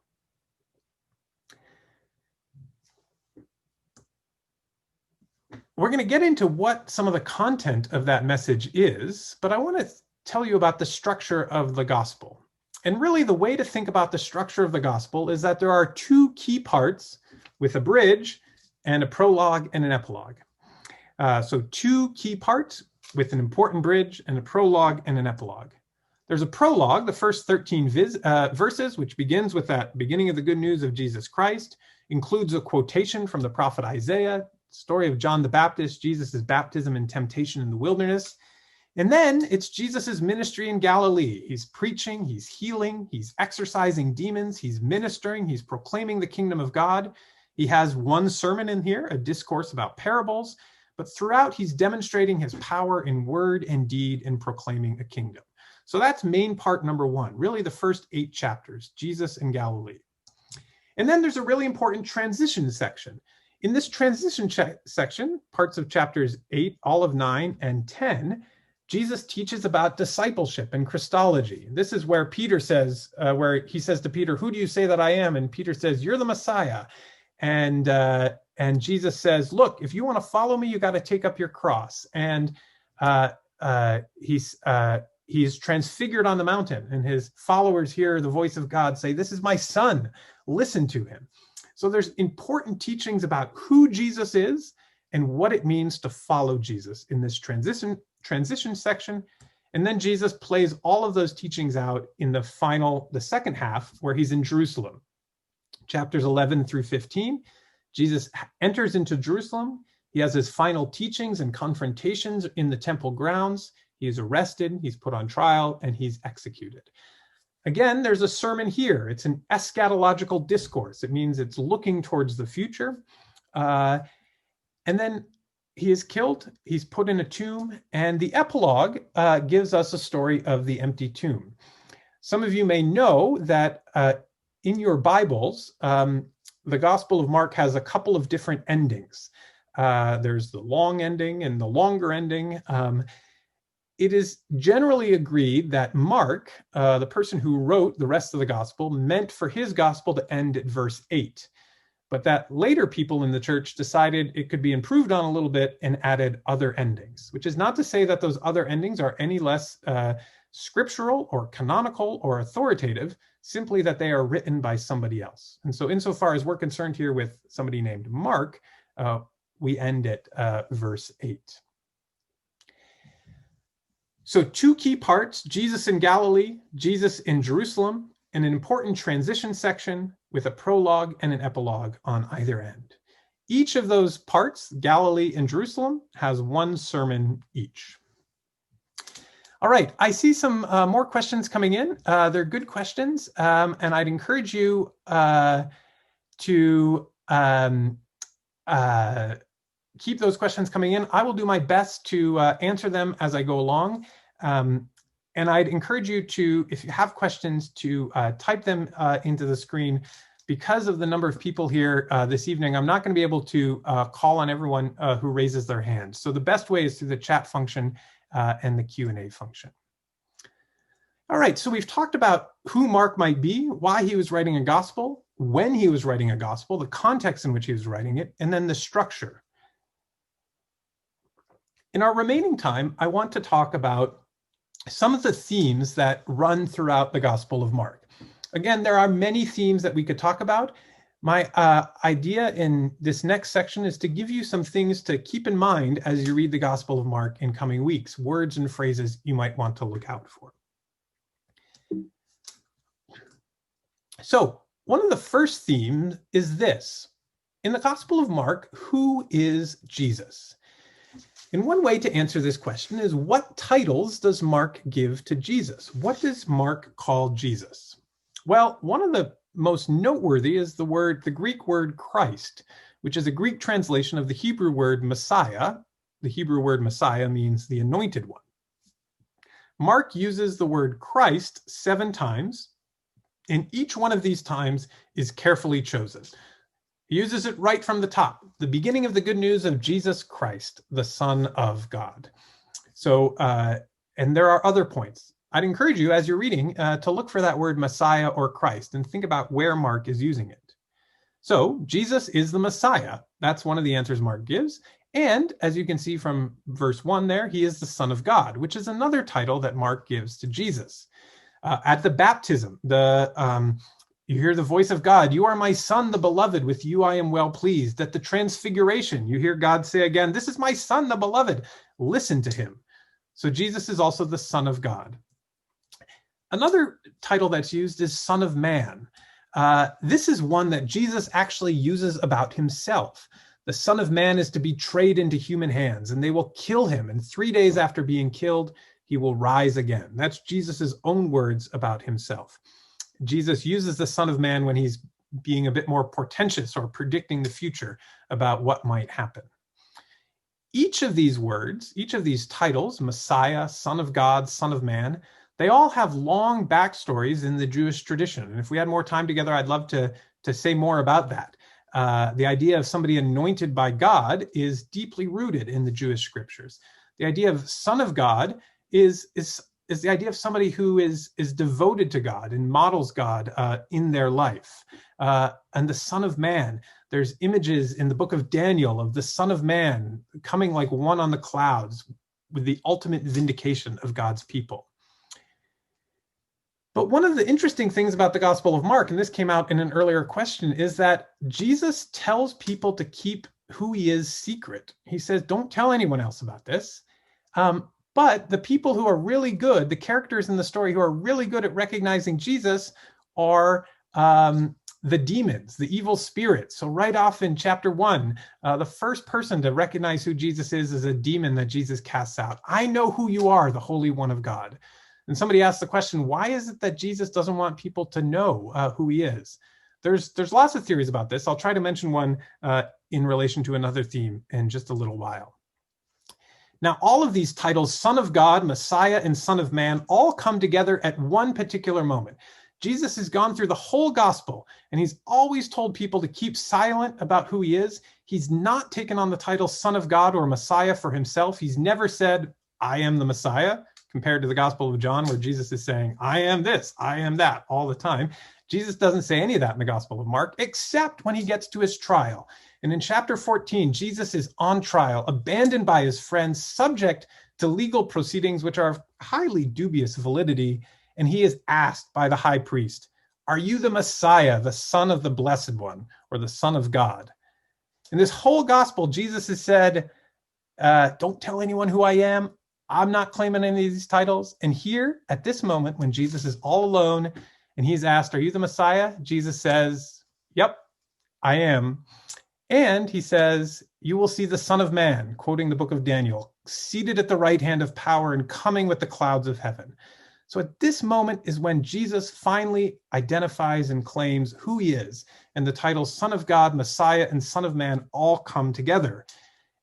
We're going to get into what some of the content of that message is, but I want to tell you about the structure of the gospel. And really the way to think about the structure of the gospel is that there are two key parts with a bridge and a prologue and an epilogue. So two key parts with an important bridge and a prologue and an epilogue. There's a prologue, the first 13 verses, which begins with that beginning of the good news of Jesus Christ, includes a quotation from the prophet Isaiah, story of John the Baptist, Jesus' baptism and temptation in the wilderness. And then it's Jesus's ministry in Galilee. He's preaching, he's healing, he's exorcising demons, he's ministering, he's proclaiming the kingdom of God. He has one sermon in here, a discourse about parables, but throughout he's demonstrating his power in word and deed in proclaiming a kingdom. So that's main part number one, really the first 8 chapters, Jesus in Galilee. And then there's a really important transition section. In this transition section, parts of chapters 8, all of 9, and 10, Jesus teaches about discipleship and Christology. This is where Peter says, where he says to Peter, "Who do you say that I am?" And Peter says, "You're the Messiah." And Jesus says, "Look, if you want to follow me, you got to take up your cross." And he's transfigured on the mountain, and his followers hear the voice of God say, "This is my son, listen to him." So there's important teachings about who Jesus is and what it means to follow Jesus in this transition section. And then Jesus plays all of those teachings out in the second half, where he's in Jerusalem. Chapters 11 through 15, Jesus enters into Jerusalem. He has his final teachings and confrontations in the temple grounds. He is arrested, he's put on trial, and he's executed. Again, there's a sermon here. It's an eschatological discourse. It means it's looking towards the future. And then he is killed, he's put in a tomb, and the epilogue gives us a story of the empty tomb. Some of you may know that in your Bibles, the Gospel of Mark has a couple of different endings. There's the long ending and the longer ending. It is generally agreed that Mark, the person who wrote the rest of the Gospel, meant for his Gospel to end at verse 8. But that later people in the church decided it could be improved on a little bit and added other endings, which is not to say that those other endings are any less scriptural or canonical or authoritative, simply that they are written by somebody else. And so insofar as we're concerned here with somebody named Mark, we end at verse 8. So two key parts, Jesus in Galilee, Jesus in Jerusalem, and an important transition section with a prologue and an epilogue on either end. Each of those parts, Galilee and Jerusalem, has one sermon each. All right, I see some more questions coming in. They're good questions, and I'd encourage you to keep those questions coming in. I will do my best to answer them as I go along. And I'd encourage you to, if you have questions, to type them into the screen. Because of the number of people here this evening, I'm not going to be able to call on everyone who raises their hand. So the best way is through the chat function and the Q&A function. All right, so we've talked about who Mark might be, why he was writing a gospel, when he was writing a gospel, the context in which he was writing it, and then the structure. In our remaining time, I want to talk about some of the themes that run throughout the Gospel of Mark. Again, there are many themes that we could talk about. My idea in this next section is to give you some things to keep in mind as you read the Gospel of Mark in coming weeks, words and phrases you might want to look out for. So, one of the first themes is this. In the Gospel of Mark, who is Jesus? And one way to answer this question is, what titles does Mark give to Jesus? What does Mark call Jesus? Well, one of the most noteworthy is the Greek word Christ, which is a Greek translation of the Hebrew word Messiah. The Hebrew word Messiah means the anointed one. Mark uses the word Christ 7 times, and each one of these times is carefully chosen. He uses it right from the top, the beginning of the good news of Jesus Christ, the Son of God. So, and there are other points. I'd encourage you, as you're reading, to look for that word Messiah or Christ and think about where Mark is using it. So, Jesus is the Messiah. That's one of the answers Mark gives. And as you can see from verse 1 there, he is the Son of God, which is another title that Mark gives to Jesus. At the baptism, you hear the voice of God, "You are my son, the beloved, with you I am well pleased." At the Transfiguration, you hear God say again, "This is my son, the beloved, listen to him." So Jesus is also the Son of God. Another title that's used is Son of Man. This is one that Jesus actually uses about himself. The Son of Man is to be betrayed into human hands, and they will kill him, and 3 days after being killed, he will rise again. That's Jesus's own words about himself. Jesus uses the Son of Man when he's being a bit more portentous or predicting the future about what might happen. Each of these words, each of these titles, Messiah, Son of God, Son of Man, they all have long backstories in the Jewish tradition. And if we had more time together, I'd love to say more about that. The idea of somebody anointed by God is deeply rooted in the Jewish scriptures. The idea of Son of God is the idea of somebody who is devoted to God and models God in their life. And the Son of Man, there's images in the book of Daniel of the Son of Man coming like one on the clouds with the ultimate vindication of God's people. But one of the interesting things about the Gospel of Mark, and this came out in an earlier question, is that Jesus tells people to keep who he is secret. He says, don't tell anyone else about this. But the people who are really good, the characters in the story who are really good at recognizing Jesus are the demons, the evil spirits. So right off in chapter 1, the first person to recognize who Jesus is a demon that Jesus casts out. I know who you are, the Holy One of God. And somebody asked the question, why is it that Jesus doesn't want people to know who he is? There's lots of theories about this. I'll try to mention one in relation to another theme in just a little while. Now, all of these titles, Son of God, Messiah, and Son of Man, all come together at one particular moment. Jesus has gone through the whole gospel, and he's always told people to keep silent about who he is. He's not taken on the title Son of God or Messiah for himself. He's never said, I am the Messiah, compared to the Gospel of John, where Jesus is saying, I am this, I am that, all the time. Jesus doesn't say any of that in the Gospel of Mark, except when he gets to his trial. And in chapter 14, Jesus is on trial, abandoned by his friends, subject to legal proceedings which are of highly dubious validity. And he is asked by the high priest, are you the Messiah, the Son of the Blessed One, or the Son of God? In this whole gospel, Jesus has said, don't tell anyone who I am. I'm not claiming any of these titles. And here, at this moment, when Jesus is all alone and he's asked, are you the Messiah? Jesus says, yep, I am. And he says, you will see the Son of Man, quoting the book of Daniel, seated at the right hand of power and coming with the clouds of heaven. So at this moment is when Jesus finally identifies and claims who he is. And the titles Son of God, Messiah, and Son of Man all come together.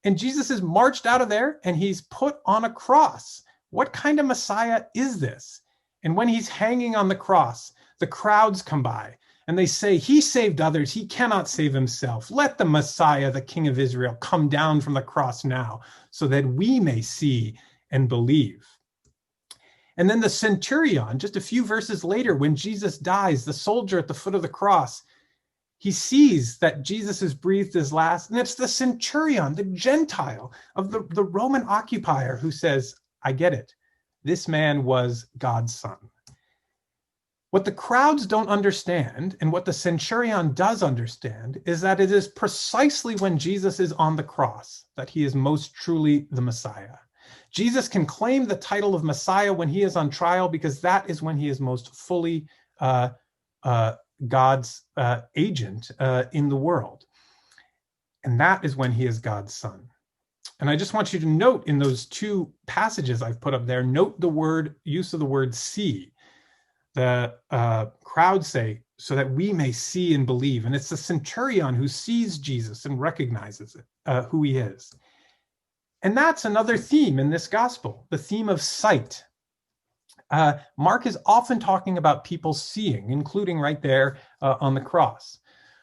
And Jesus is marched out of there and he's put on a cross. What kind of Messiah is this? And when he's hanging on the cross, the crowds come by and they say, he saved others, he cannot save himself. Let the Messiah, the King of Israel, come down from the cross now so that we may see and believe. And then the centurion, just a few verses later, when Jesus dies, the soldier at the foot of the cross, he sees that Jesus has breathed his last, and it's the centurion, the Gentile of the Roman occupier who says, I get it. This man was God's son. What the crowds don't understand, and what the centurion does understand, is that it is precisely when Jesus is on the cross that he is most truly the Messiah. Jesus can claim the title of Messiah when he is on trial because that is when he is most fully God's agent in the world. And that is when he is God's son. And I just want you to note in those two passages I've put up there, note the use of the word see. The crowd say, so that we may see and believe. And it's the centurion who sees Jesus and recognizes it, who he is. And that's another theme in this gospel, the theme of sight. Mark is often talking about people seeing, including right there on the cross.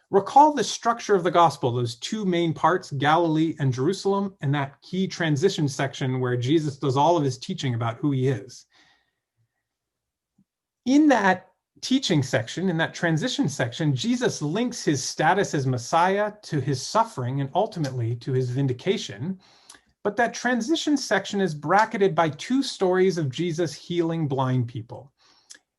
Recall the structure of the gospel, those two main parts, Galilee and Jerusalem, and that key transition section where Jesus does all of his teaching about who he is. In that teaching section, in that transition section, Jesus links his status as Messiah to his suffering and ultimately to his vindication. But that transition section is bracketed by two stories of Jesus healing blind people.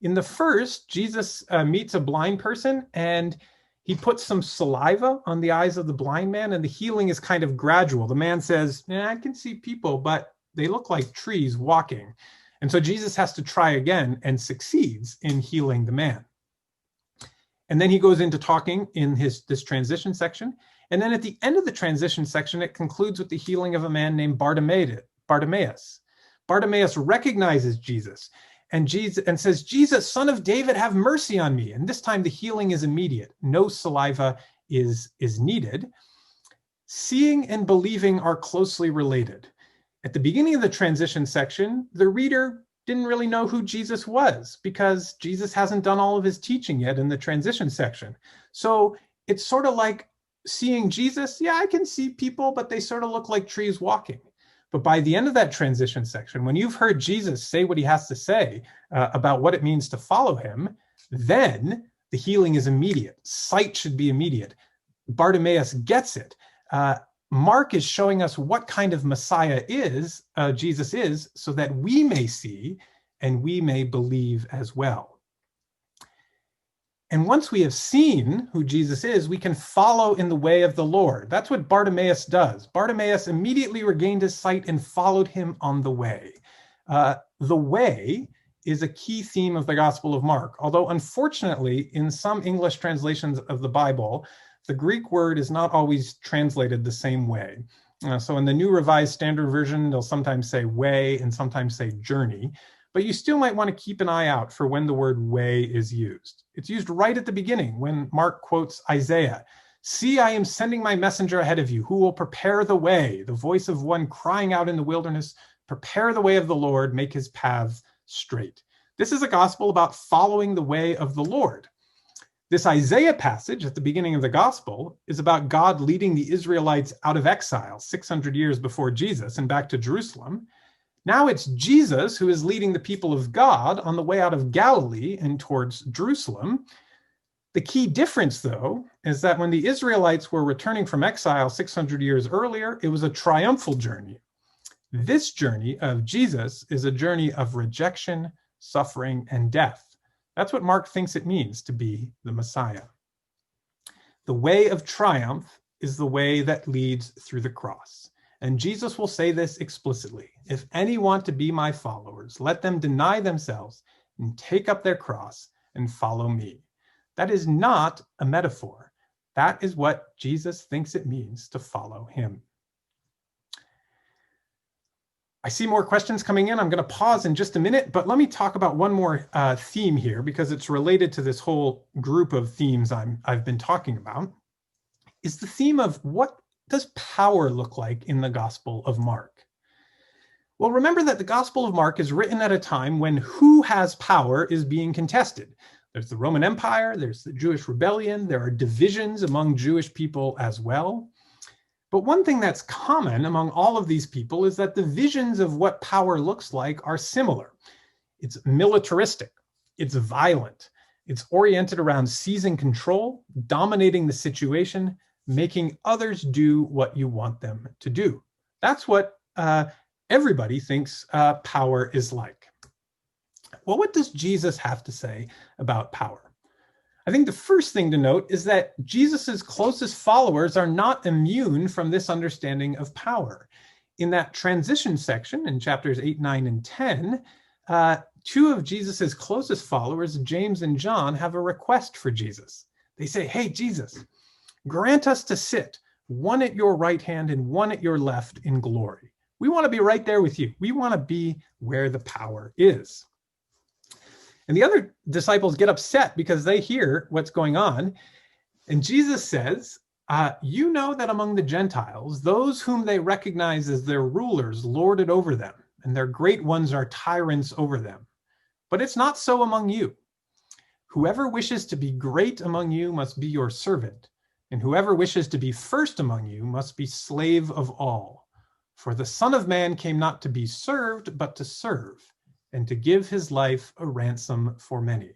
In the first, Jesus meets a blind person and he puts some saliva on the eyes of the blind man, and the healing is kind of gradual. The man says, I can see people, but they look like trees walking. And so Jesus has to try again and succeeds in healing the man. And then he goes into talking in this transition section. And then at the end of the transition section, it concludes with the healing of a man named Bartimaeus. Bartimaeus recognizes Jesus and says, Jesus, Son of David, have mercy on me. And this time the healing is immediate. No saliva is needed. Seeing and believing are closely related. At the beginning of the transition section, the reader didn't really know who Jesus was because Jesus hasn't done all of his teaching yet in the transition section. So it's sort of like seeing Jesus. Yeah, I can see people, but they sort of look like trees walking. But by the end of that transition section, when you've heard Jesus say what he has to say about what it means to follow him, then the healing is immediate. Sight should be immediate. Bartimaeus gets it. Mark is showing us what kind of Messiah Jesus is, so that we may see and we may believe as well. And once we have seen who Jesus is, we can follow in the way of the Lord. That's what Bartimaeus does. Bartimaeus immediately regained his sight and followed him on the way. The way is a key theme of the Gospel of Mark, although unfortunately, in some English translations of the Bible, the Greek word is not always translated the same way. So in the New Revised Standard Version, they'll sometimes say way and sometimes say journey. But you still might want to keep an eye out for when the word way is used. It's used right at the beginning when Mark quotes Isaiah. See, I am sending my messenger ahead of you who will prepare the way, the voice of one crying out in the wilderness, prepare the way of the Lord, make his paths straight. This is a gospel about following the way of the Lord. This Isaiah passage at the beginning of the gospel is about God leading the Israelites out of exile 600 years before Jesus and back to Jerusalem. Now it's Jesus who is leading the people of God on the way out of Galilee and towards Jerusalem. The key difference, though, is that when the Israelites were returning from exile 600 years earlier, it was a triumphal journey. This journey of Jesus is a journey of rejection, suffering, and death. That's what Mark thinks it means to be the Messiah. The way of triumph is the way that leads through the cross. And Jesus will say this explicitly. If any want to be my followers, let them deny themselves and take up their cross and follow me. That is not a metaphor. That is what Jesus thinks it means to follow him. I see more questions coming in. I'm going to pause in just a minute, but let me talk about one more theme here because it's related to this whole group of themes I've been talking about. Is the theme of what does power look like in the Gospel of Mark? Well, remember that the Gospel of Mark is written at a time when who has power is being contested. There's the Roman Empire, there's the Jewish rebellion, there are divisions among Jewish people as well. But one thing that's common among all of these people is that the visions of what power looks like are similar. It's militaristic, it's violent, it's oriented around seizing control, dominating the situation, making others do what you want them to do. That's what everybody thinks power is like. Well, what does Jesus have to say about power? I think the first thing to note is that Jesus's closest followers are not immune from this understanding of power. In that transition section in chapters 8, 9, and 10, two of Jesus's closest followers, James and John, have a request for Jesus. They say, hey, Jesus, grant us to sit, one at your right hand and one at your left in glory. We want to be right there with you. We want to be where the power is. And the other disciples get upset because they hear what's going on. And Jesus says, you know that among the Gentiles, those whom they recognize as their rulers lord it over them, and their great ones are tyrants over them. But it's not so among you. Whoever wishes to be great among you must be your servant, and whoever wishes to be first among you must be slave of all. For the Son of Man came not to be served, but to serve, and to give his life a ransom for many.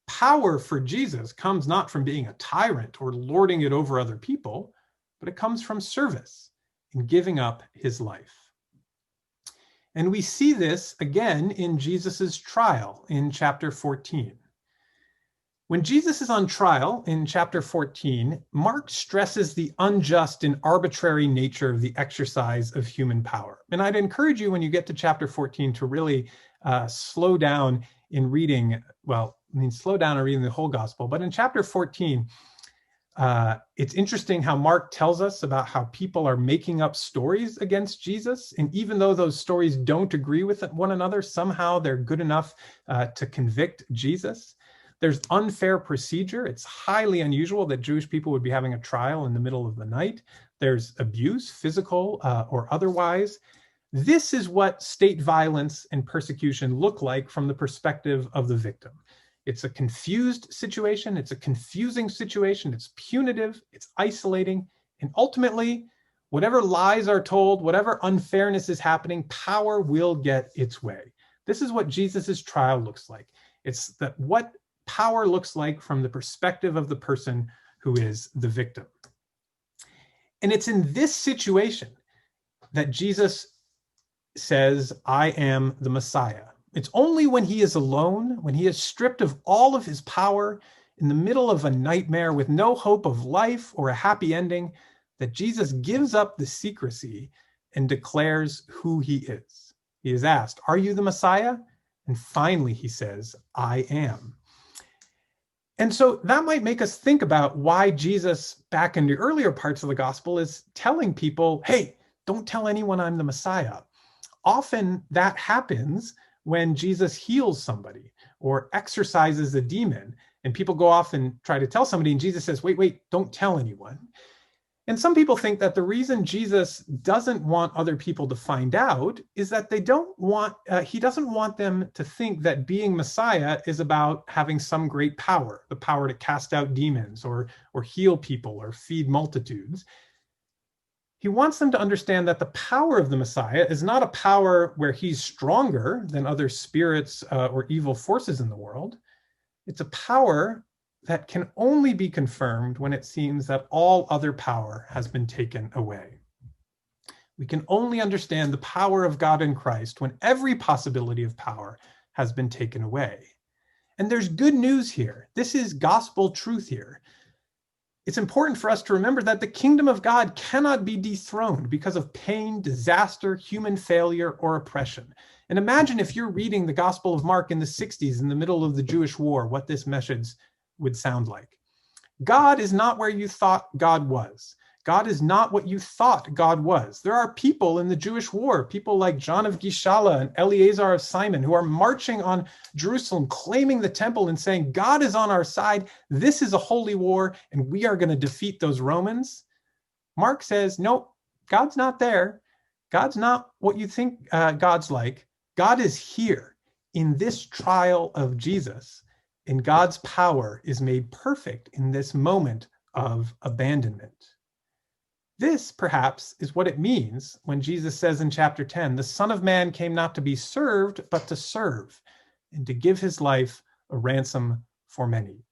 Power for Jesus comes not from being a tyrant or lording it over other people, but it comes from service and giving up his life. And we see this again in Jesus's trial in chapter 14. When Jesus is on trial in chapter 14, Mark stresses the unjust and arbitrary nature of the exercise of human power. And I'd encourage you when you get to chapter 14 to really slow down in reading, slow down in reading the whole gospel. But in chapter 14, it's interesting how Mark tells us about how people are making up stories against Jesus. And even though those stories don't agree with one another, somehow they're good enough to convict Jesus. There's unfair procedure. It's highly unusual that Jewish people would be having a trial in the middle of the night. There's abuse, physical or otherwise. This is what state violence and persecution look like from the perspective of the victim. It's a confused situation. It's a confusing situation. It's punitive. It's isolating. And ultimately, whatever lies are told, whatever unfairness is happening, power will get its way. This is what Jesus's trial looks like. It's that what power looks like from the perspective of the person who is the victim. And it's in this situation that Jesus says, I am the Messiah. It's only when he is alone, when he is stripped of all of his power in the middle of a nightmare with no hope of life or a happy ending, that Jesus gives up the secrecy and declares who he is. He is asked, "Are you the Messiah?" And finally he says, "I am." And so that might make us think about why Jesus, back in the earlier parts of the gospel, is telling people, hey, don't tell anyone I'm the Messiah. Often that happens when Jesus heals somebody or exorcises a demon, and people go off and try to tell somebody, and Jesus says, wait, don't tell anyone. And some people think that the reason Jesus doesn't want other people to find out is that he doesn't want them to think that being Messiah is about having some great power, the power to cast out demons or heal people or feed multitudes. He wants them to understand that the power of the Messiah is not a power where he's stronger than other spirits or evil forces in the world. It's a power that can only be confirmed when it seems that all other power has been taken away. We can only understand the power of God in Christ when every possibility of power has been taken away. And there's good news here. This is gospel truth here. It's important for us to remember that the kingdom of God cannot be dethroned because of pain, disaster, human failure, or oppression. And imagine if you're reading the Gospel of Mark in the 60s in the middle of the Jewish war, what this message would sound like. God is not where you thought God was. God is not what you thought God was. There are people in the Jewish war, people like John of Gishala and Eleazar of Simon, who are marching on Jerusalem, claiming the temple and saying, God is on our side. This is a holy war, and we are going to defeat those Romans. Mark says, nope, God's not there. God's not what you think God's like. God is here in this trial of Jesus. And God's power is made perfect in this moment of abandonment. This, perhaps, is what it means when Jesus says in chapter 10, the Son of Man came not to be served, but to serve, and to give his life a ransom for many.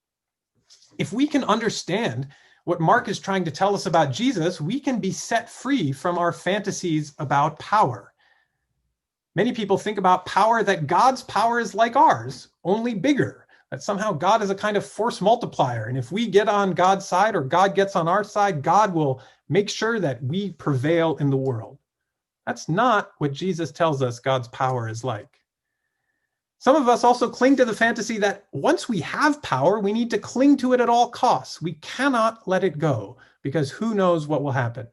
If we can understand what Mark is trying to tell us about Jesus, we can be set free from our fantasies about power. Many people think about power that God's power is like ours, only bigger. That somehow God is a kind of force multiplier. And if we get on God's side or God gets on our side, God will make sure that we prevail in the world. That's not what Jesus tells us God's power is like. Some of us also cling to the fantasy that once we have power, we need to cling to it at all costs. We cannot let it go because who knows what will happen.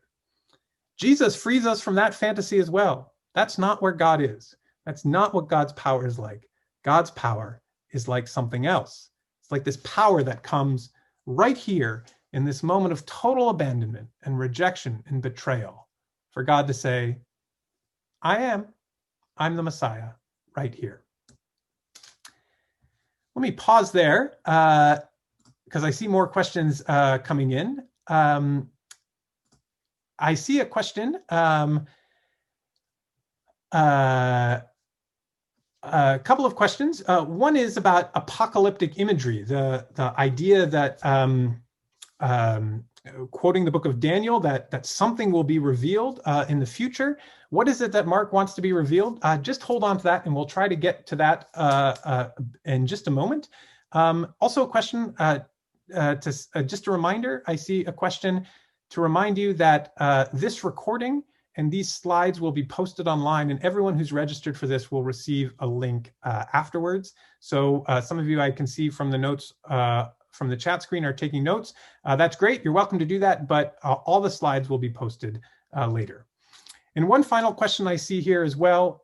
Jesus frees us from that fantasy as well. That's not where God is. That's not what God's power is like. God's power is like something else. It's like this power that comes right here in this moment of total abandonment and rejection and betrayal, for God to say, I'm the Messiah right here. Let me pause there because I see more questions coming in. I see a question. A couple of questions. One is about apocalyptic imagery, the idea that, quoting the book of Daniel, that something will be revealed in the future. What is it that Mark wants to be revealed? Just hold on to that, and we'll try to get to that in just a moment. Also a question, just a reminder, I see a question to remind you that this recording and these slides will be posted online, and everyone who's registered for this will receive a link afterwards. So some of you I can see from the notes from the chat screen are taking notes. That's great. You're welcome to do that, but all the slides will be posted later. And one final question I see here as well,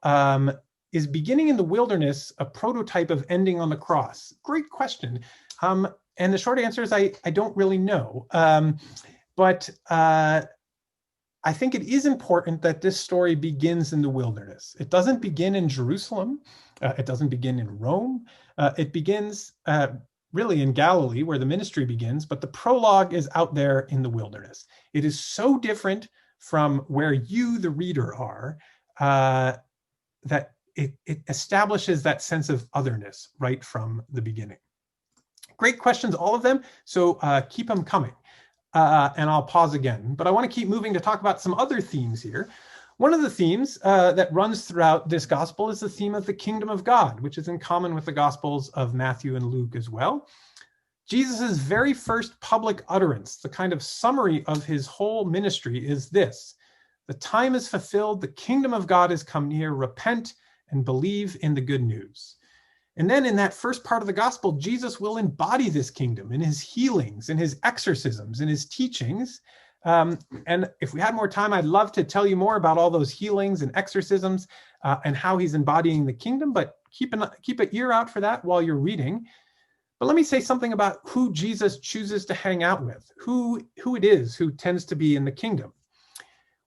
is beginning in the wilderness a prototype of ending on the cross? Great question. And the short answer is I don't really know. But I think it is important that this story begins in the wilderness. It doesn't begin in Jerusalem. It doesn't begin in Rome. It begins really in Galilee, where the ministry begins, but the prologue is out there in the wilderness. It is so different from where you, the reader, are, that it establishes that sense of otherness right from the beginning. Great questions, all of them, so keep them coming. And I'll pause again, but I want to keep moving to talk about some other themes here. One of the themes that runs throughout this gospel is the theme of the kingdom of God, which is in common with the gospels of Matthew and Luke as well. Jesus' very first public utterance, the kind of summary of his whole ministry, is this: the time is fulfilled, the kingdom of God has come near, repent and believe in the good news. And then in that first part of the gospel, Jesus will embody this kingdom in his healings, in his exorcisms, in his teachings. And if we had more time, I'd love to tell you more about all those healings and exorcisms and how he's embodying the kingdom, but keep an ear out for that while you're reading. But let me say something about who Jesus chooses to hang out with, who it is who tends to be in the kingdom.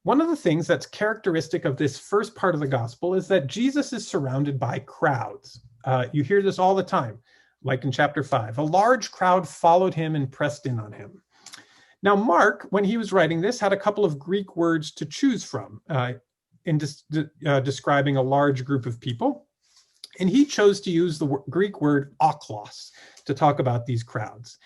One of the things that's characteristic of this first part of the gospel is that Jesus is surrounded by crowds. You hear this all the time, like in chapter 5. A large crowd followed him and pressed in on him. Now, Mark, when he was writing this, had a couple of Greek words to choose from in describing a large group of people. And he chose to use the Greek word aklos to talk about these crowds.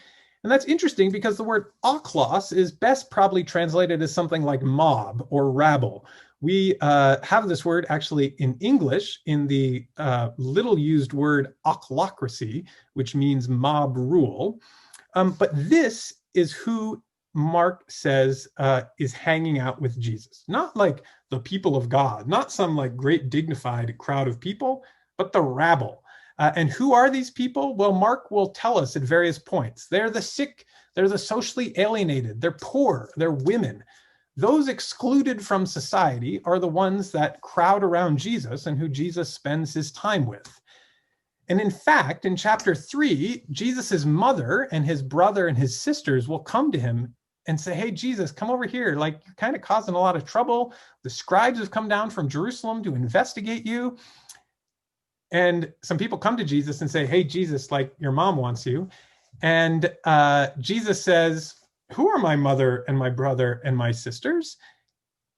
And that's interesting because the word aklos is best probably translated as something like mob or rabble. We have this word actually in English in the little used word ochlocracy, which means mob rule. But this is who Mark says is hanging out with Jesus. Not like the people of God, not some like great dignified crowd of people, but the rabble. And who are these people? Well, Mark will tell us at various points. They're the sick, they're the socially alienated, they're poor, they're women. Those excluded from society are the ones that crowd around Jesus and who Jesus spends his time with. And in fact, in chapter 3, Jesus's mother and his brother and his sisters will come to him and say, hey, Jesus, come over here. Like, you're kind of causing a lot of trouble. The scribes have come down from Jerusalem to investigate you. And some people come to Jesus and say, hey, Jesus, like your mom wants you. And Jesus says, who are my mother and my brother and my sisters?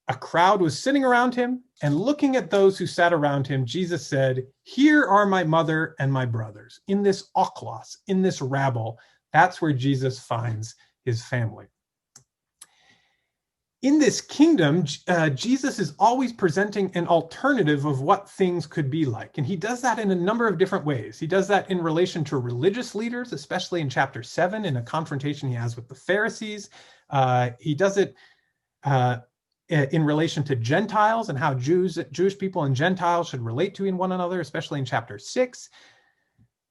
A crowd was sitting around him, and looking at those who sat around him, Jesus said, here are my mother and my brothers. In this oklos, in this rabble, that's where Jesus finds his family. In this kingdom, Jesus is always presenting an alternative of what things could be like. And he does that in a number of different ways. He does that in relation to religious leaders, especially in chapter 7, in a confrontation he has with the Pharisees. He does it in relation to Gentiles and how Jewish people and Gentiles should relate to one another, especially in chapter 6.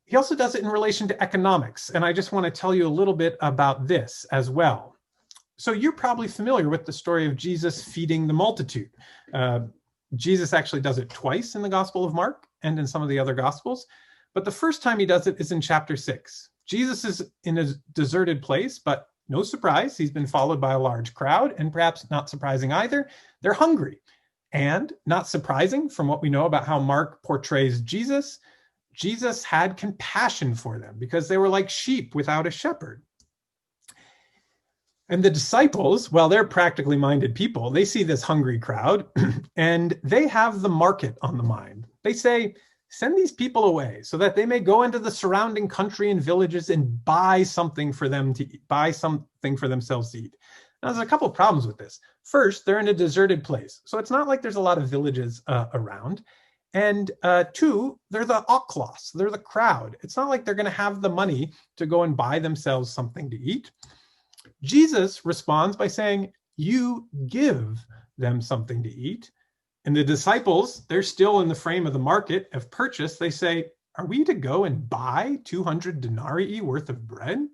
He also does it in relation to economics. And I just want to tell you a little bit about this as well. So you're probably familiar with the story of Jesus feeding the multitude. Jesus actually does it twice in the Gospel of Mark and in some of the other Gospels. But the first time he does it is in chapter 6. Jesus is in a deserted place, but no surprise, he's been followed by a large crowd, and perhaps not surprising either, they're hungry. And not surprising from what we know about how Mark portrays Jesus, Jesus had compassion for them because they were like sheep without a shepherd. And the disciples, well, they're practically minded people. They see this hungry crowd and they have the market on the mind. They say, send these people away so that they may go into the surrounding country and villages and buy something for them to eat, buy something for themselves to eat. Now, there's a couple of problems with this. First, they're in a deserted place. So it's not like there's a lot of villages around. And two, they're the oklos, they're the crowd. It's not like they're going to have the money to go and buy themselves something to eat. Jesus responds by saying, you give them something to eat. And the disciples, they're still in the frame of the market of purchase. They say, are we to go and buy 200 denarii worth of bread?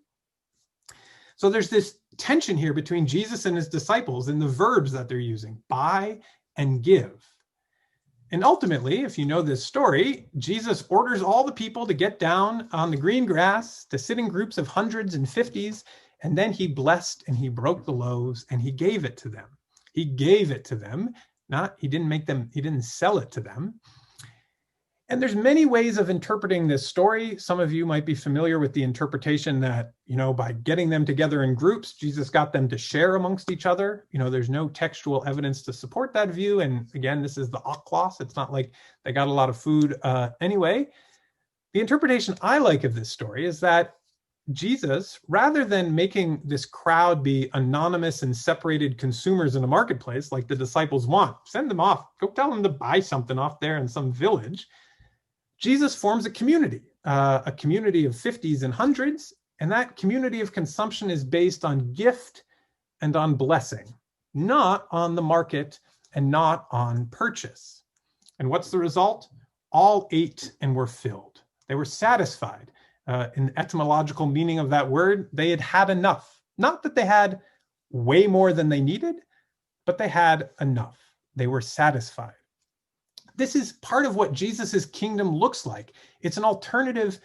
So there's this tension here between Jesus and his disciples in the verbs that they're using, buy and give. And ultimately, if you know this story, Jesus orders all the people to get down on the green grass, to sit in groups of hundreds and 50s, and then he blessed and he broke the loaves and he gave it to them. He gave it to them, he didn't sell it to them. And there's many ways of interpreting this story. Some of you might be familiar with the interpretation that, by getting them together in groups, Jesus got them to share amongst each other. There's no textual evidence to support that view. And again, this is the oklos. It's not like they got a lot of food anyway. The interpretation I like of this story is that Jesus, rather than making this crowd be anonymous and separated consumers in a marketplace like the disciples want, send them off, go tell them to buy something off there in some village, Jesus forms a community of 50s and hundreds, And that community of consumption is based on gift and on blessing, not on the market and not on purchase. And what's the result? All ate and were filled. They were satisfied. In the etymological meaning of that word, they had had enough. Not that they had way more than they needed, but they had enough. They were satisfied. This is part of what Jesus's kingdom looks like. It's an alternative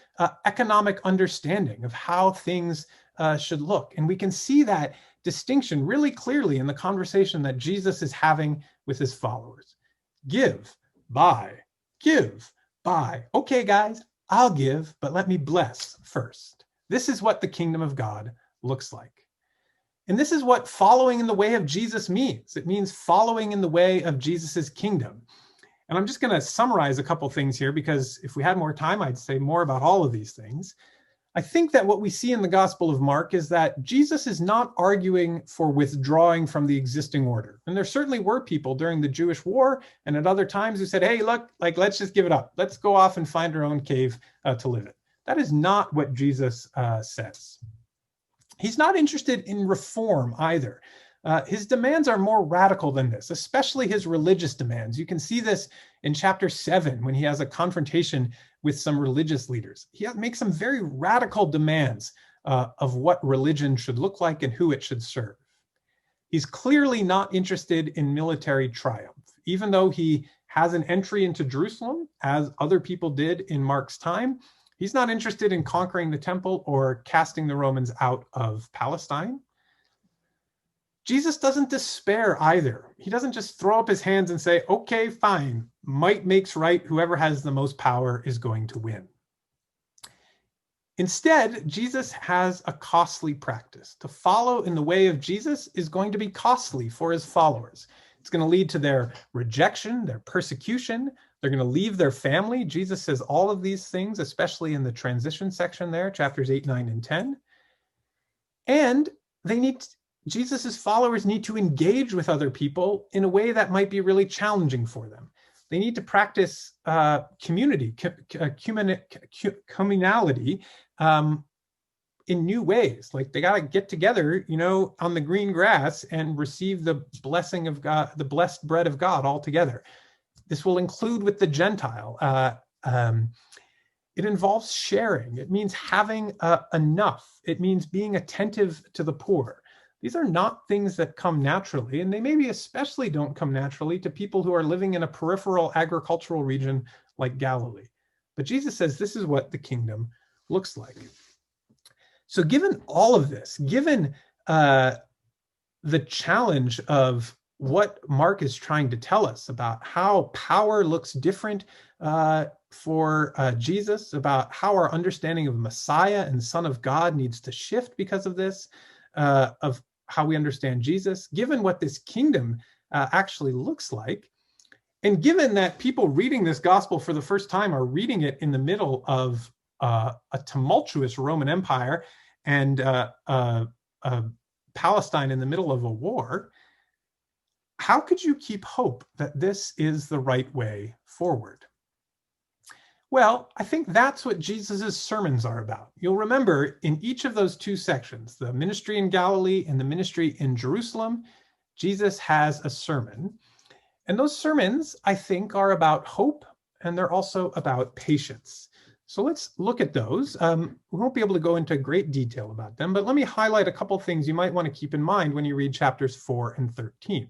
economic understanding of how things should look. And we can see that distinction really clearly in the conversation that Jesus is having with his followers. Give, buy, give, buy. Okay, guys, I'll give, but let me bless first. This is what the kingdom of God looks like. And this is what following in the way of Jesus means. It means following in the way of Jesus's kingdom. And I'm just going to summarize a couple things here, because if we had more time, I'd say more about all of these things. I think that what we see in the Gospel of Mark is that Jesus is not arguing for withdrawing from the existing order. And there certainly were people during the Jewish war and at other times who said, hey, look, let's just give it up. Let's go off and find our own cave to live in. That is not what Jesus says. He's not interested in reform either. His demands are more radical than this, especially his religious demands. You can see this in chapter 7 when he has a confrontation with some religious leaders. He makes some very radical demands of what religion should look like and who it should serve. He's clearly not interested in military triumph, even though he has an entry into Jerusalem, as other people did in Mark's time. He's not interested in conquering the temple or casting the Romans out of Palestine. Jesus doesn't despair either. He doesn't just throw up his hands and say, okay, fine, might makes right. Whoever has the most power is going to win. Instead, Jesus has a costly practice. To follow in the way of Jesus is going to be costly for his followers. It's going to lead to their rejection, their persecution. They're going to leave their family. Jesus says all of these things, especially in the transition section there, chapters 8, 9, and 10. And Jesus's followers need to engage with other people in a way that might be really challenging for them. They need to practice communality in new ways. Like they got to get together, on the green grass and receive the blessing of God, the blessed bread of God all together. This will include with the Gentile. It involves sharing. It means having enough. It means being attentive to the poor. These are not things that come naturally, and they maybe especially don't come naturally to people who are living in a peripheral agricultural region like Galilee. But Jesus says this is what the kingdom looks like. So given all of this, given the challenge of what Mark is trying to tell us about how power looks different for Jesus, about how our understanding of Messiah and Son of God needs to shift because of this, of how we understand Jesus, given what this kingdom actually looks like, and given that people reading this gospel for the first time are reading it in the middle of a tumultuous Roman Empire and Palestine in the middle of a war, how could you keep hope that this is the right way forward? Well, I think that's what Jesus's sermons are about. You'll remember in each of those two sections, the ministry in Galilee and the ministry in Jerusalem, Jesus has a sermon. And those sermons, I think, are about hope, and they're also about patience. So let's look at those. We won't be able to go into great detail about them, but let me highlight a couple things you might want to keep in mind when you read chapters 4 and 13.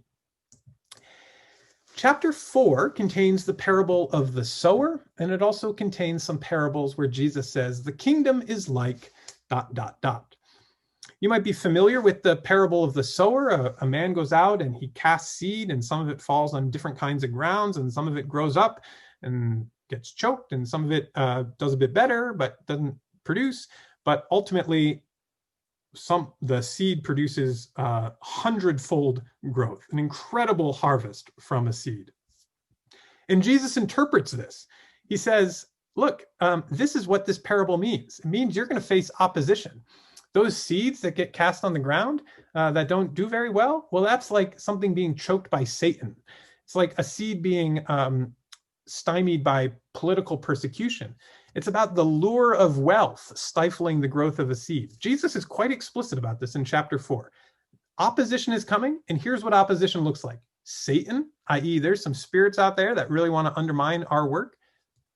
Chapter 4 contains the parable of the sower, and it also contains some parables where Jesus says, the kingdom is like ... You might be familiar with the parable of the sower. A man goes out and he casts seed, and some of it falls on different kinds of grounds, and some of it grows up and gets choked, and some of it does a bit better but doesn't produce. But ultimately, the seed produces 100-fold growth, an incredible harvest from a seed. And Jesus interprets this. He says, look, this is what this parable means. It means you're going to face opposition. Those seeds that get cast on the ground that don't do very well, that's like something being choked by Satan. It's like a seed being stymied by political persecution. It's about the lure of wealth stifling the growth of a seed. Jesus is quite explicit about this in chapter 4. Opposition is coming, and here's what opposition looks like. Satan, i.e., there's some spirits out there that really want to undermine our work.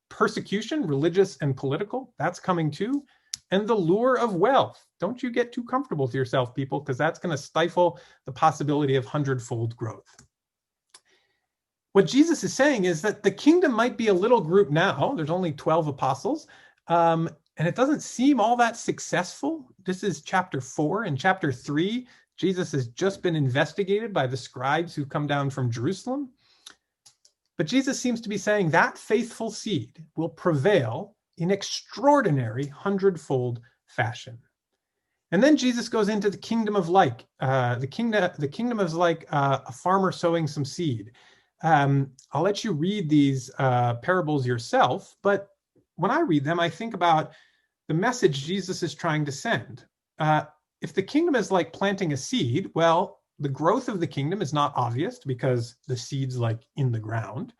Persecution, religious and political, that's coming too. And the lure of wealth. Don't you get too comfortable with yourself, people, because that's going to stifle the possibility of hundredfold growth. What Jesus is saying is that the kingdom might be a little group now. There's only 12 apostles, and it doesn't seem all that successful. This is chapter 4. In chapter 3, Jesus has just been investigated by the scribes who come down from Jerusalem. But Jesus seems to be saying that faithful seed will prevail in extraordinary hundredfold fashion. And then Jesus goes into the kingdom of like. The kingdom is like a farmer sowing some seed. I'll let you read these parables yourself, but when I read them, I think about the message Jesus is trying to send. If the kingdom is like planting a seed, well, the growth of the kingdom is not obvious because the seed's like in the ground.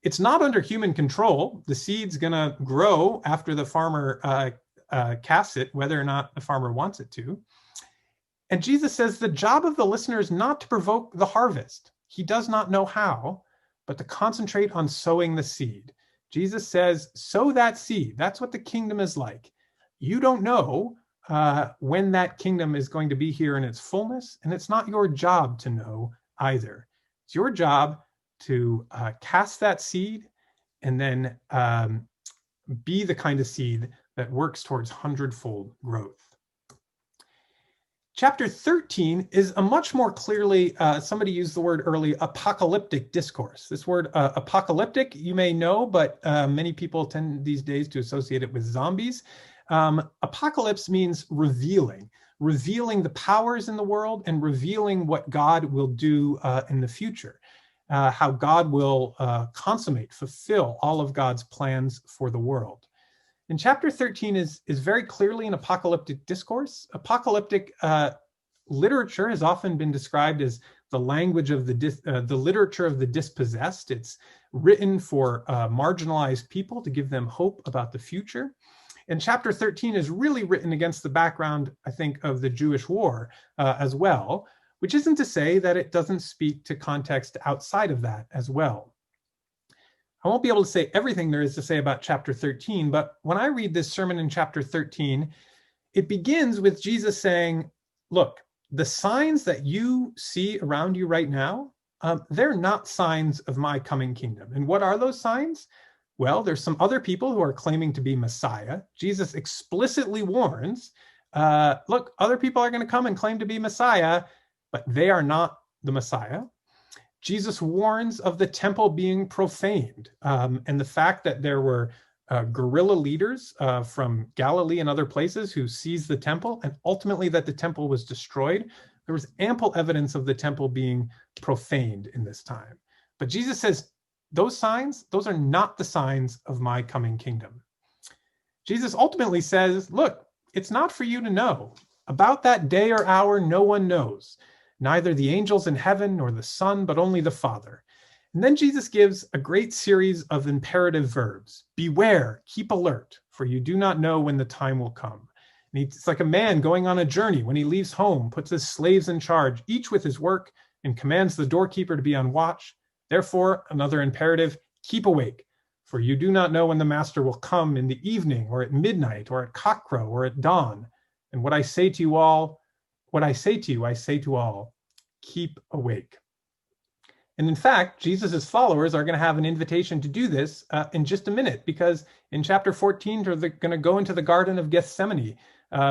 It's not under human control. The seed's gonna grow after the farmer casts it, whether or not the farmer wants it to. And Jesus says the job of the listener is not to provoke the harvest. He does not know how, but to concentrate on sowing the seed. Jesus says, sow that seed. That's what the kingdom is like. You don't know when that kingdom is going to be here in its fullness, and it's not your job to know either. It's your job to cast that seed and then be the kind of seed that works towards hundredfold growth. Chapter 13 is a much more clearly, somebody used the word early, apocalyptic discourse. This word apocalyptic, you may know, but many people tend these days to associate it with zombies. Apocalypse means revealing the powers in the world and revealing what God will do in the future, how God will consummate, fulfill all of God's plans for the world. And chapter 13 is very clearly an apocalyptic discourse. Apocalyptic literature has often been described as the language of the literature of the dispossessed. It's written for marginalized people to give them hope about the future. And chapter 13 is really written against the background, I think, of the Jewish war as well, which isn't to say that it doesn't speak to context outside of that as well. I won't be able to say everything there is to say about chapter 13, but when I read this sermon in chapter 13, it begins with Jesus saying, look, the signs that you see around you right now, they're not signs of my coming kingdom. And what are those signs? Well, there's some other people who are claiming to be Messiah. Jesus explicitly warns, look, other people are going to come and claim to be Messiah, but they are not the Messiah. Jesus warns of the temple being profaned, and the fact that there were guerrilla leaders from Galilee and other places who seized the temple, and ultimately that the temple was destroyed. There was ample evidence of the temple being profaned in this time. But Jesus says, those signs, those are not the signs of my coming kingdom. Jesus ultimately says, look, it's not for you to know. About that day or hour, no one knows. Neither the angels in heaven nor the Son, but only the Father. And then Jesus gives a great series of imperative verbs. Beware, keep alert, for you do not know when the time will come. And it's like a man going on a journey. When he leaves home, puts his slaves in charge, each with his work, and commands the doorkeeper to be on watch. Therefore, another imperative, keep awake, for you do not know when the master will come in the evening, or at midnight, or at cockcrow, or at dawn. And what I say to you, I say to all, keep awake. And in fact, Jesus's followers are going to have an invitation to do this in just a minute, because in chapter 14, they're going to go into the Garden of Gethsemane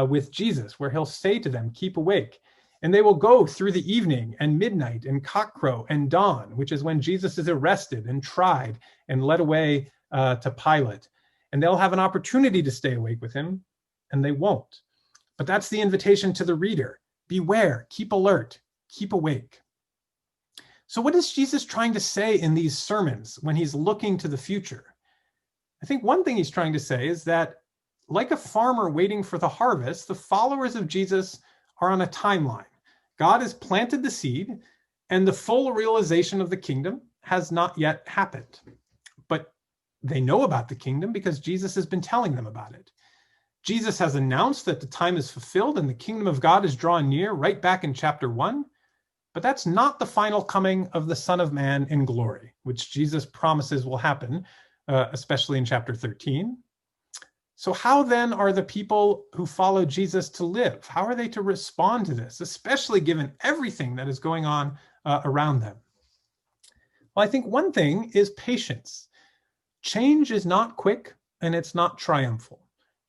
with Jesus, where he'll say to them, keep awake. And they will go through the evening and midnight and cockcrow and dawn, which is when Jesus is arrested and tried and led away to Pilate. And they'll have an opportunity to stay awake with him, and they won't. But that's the invitation to the reader. Beware, keep alert, keep awake. So what is Jesus trying to say in these sermons when he's looking to the future? I think one thing he's trying to say is that, like a farmer waiting for the harvest, the followers of Jesus are on a timeline. God has planted the seed, and the full realization of the kingdom has not yet happened. But They know about the kingdom because Jesus has been telling them about it. Jesus has announced that the time is fulfilled and the kingdom of God is drawn near right back in chapter 1. But that's not the final coming of the Son of Man in glory, which Jesus promises will happen, especially in chapter 13. So how then are the people who follow Jesus to live? How are they to respond to this, especially given everything that is going on around them? Well, I think one thing is patience. Change is not quick and it's not triumphal.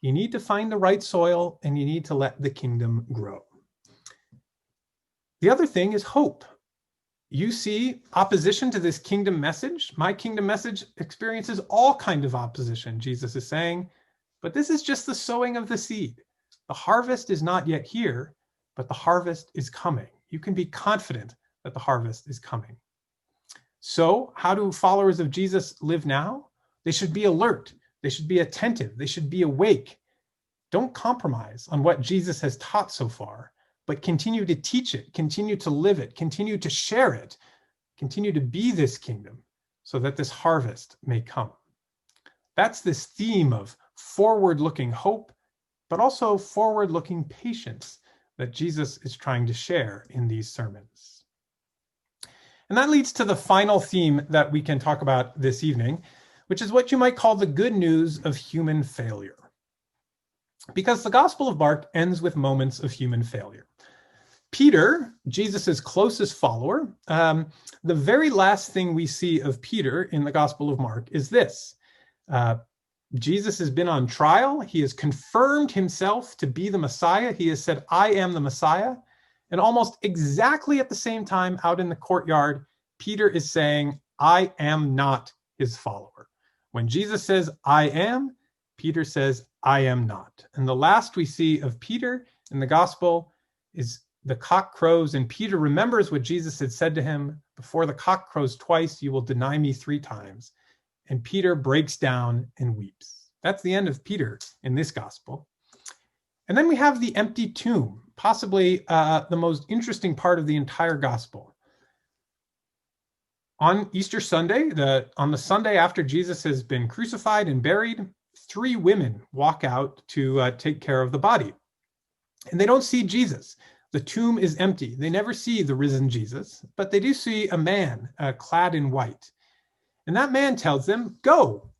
You need to find the right soil and you need to let the kingdom grow. The other thing is hope. You see opposition to this kingdom message. My kingdom message experiences all kinds of opposition, Jesus is saying, but this is just the sowing of the seed. The harvest is not yet here, but the harvest is coming. You can be confident that the harvest is coming. So how do followers of Jesus live now? They should be alert. They should be attentive. They should be awake. Don't compromise on what Jesus has taught so far, but continue to teach it, continue to live it, continue to share it, continue to be this kingdom so that this harvest may come. That's this theme of forward-looking hope, but also forward-looking patience that Jesus is trying to share in these sermons. And that leads to the final theme that we can talk about this evening, which is what you might call the good news of human failure. Because the Gospel of Mark ends with moments of human failure. Peter, Jesus's closest follower, the very last thing we see of Peter in the Gospel of Mark is this. Jesus has been on trial. He has confirmed himself to be the Messiah. He has said, I am the Messiah. And almost exactly at the same time out in the courtyard, Peter is saying, I am not his follower. When Jesus says, I am, Peter says, I am not. And the last we see of Peter in the gospel is the cock crows, and Peter remembers what Jesus had said to him, before the cock crows twice, you will deny me 3 times. And Peter breaks down and weeps. That's the end of Peter in this gospel. And then we have the empty tomb, possibly the most interesting part of the entire gospel. On Easter Sunday, on the Sunday after Jesus has been crucified and buried, 3 women walk out to take care of the body. And they don't see Jesus. The tomb is empty. They never see the risen Jesus, but they do see a man clad in white. And that man tells them, go,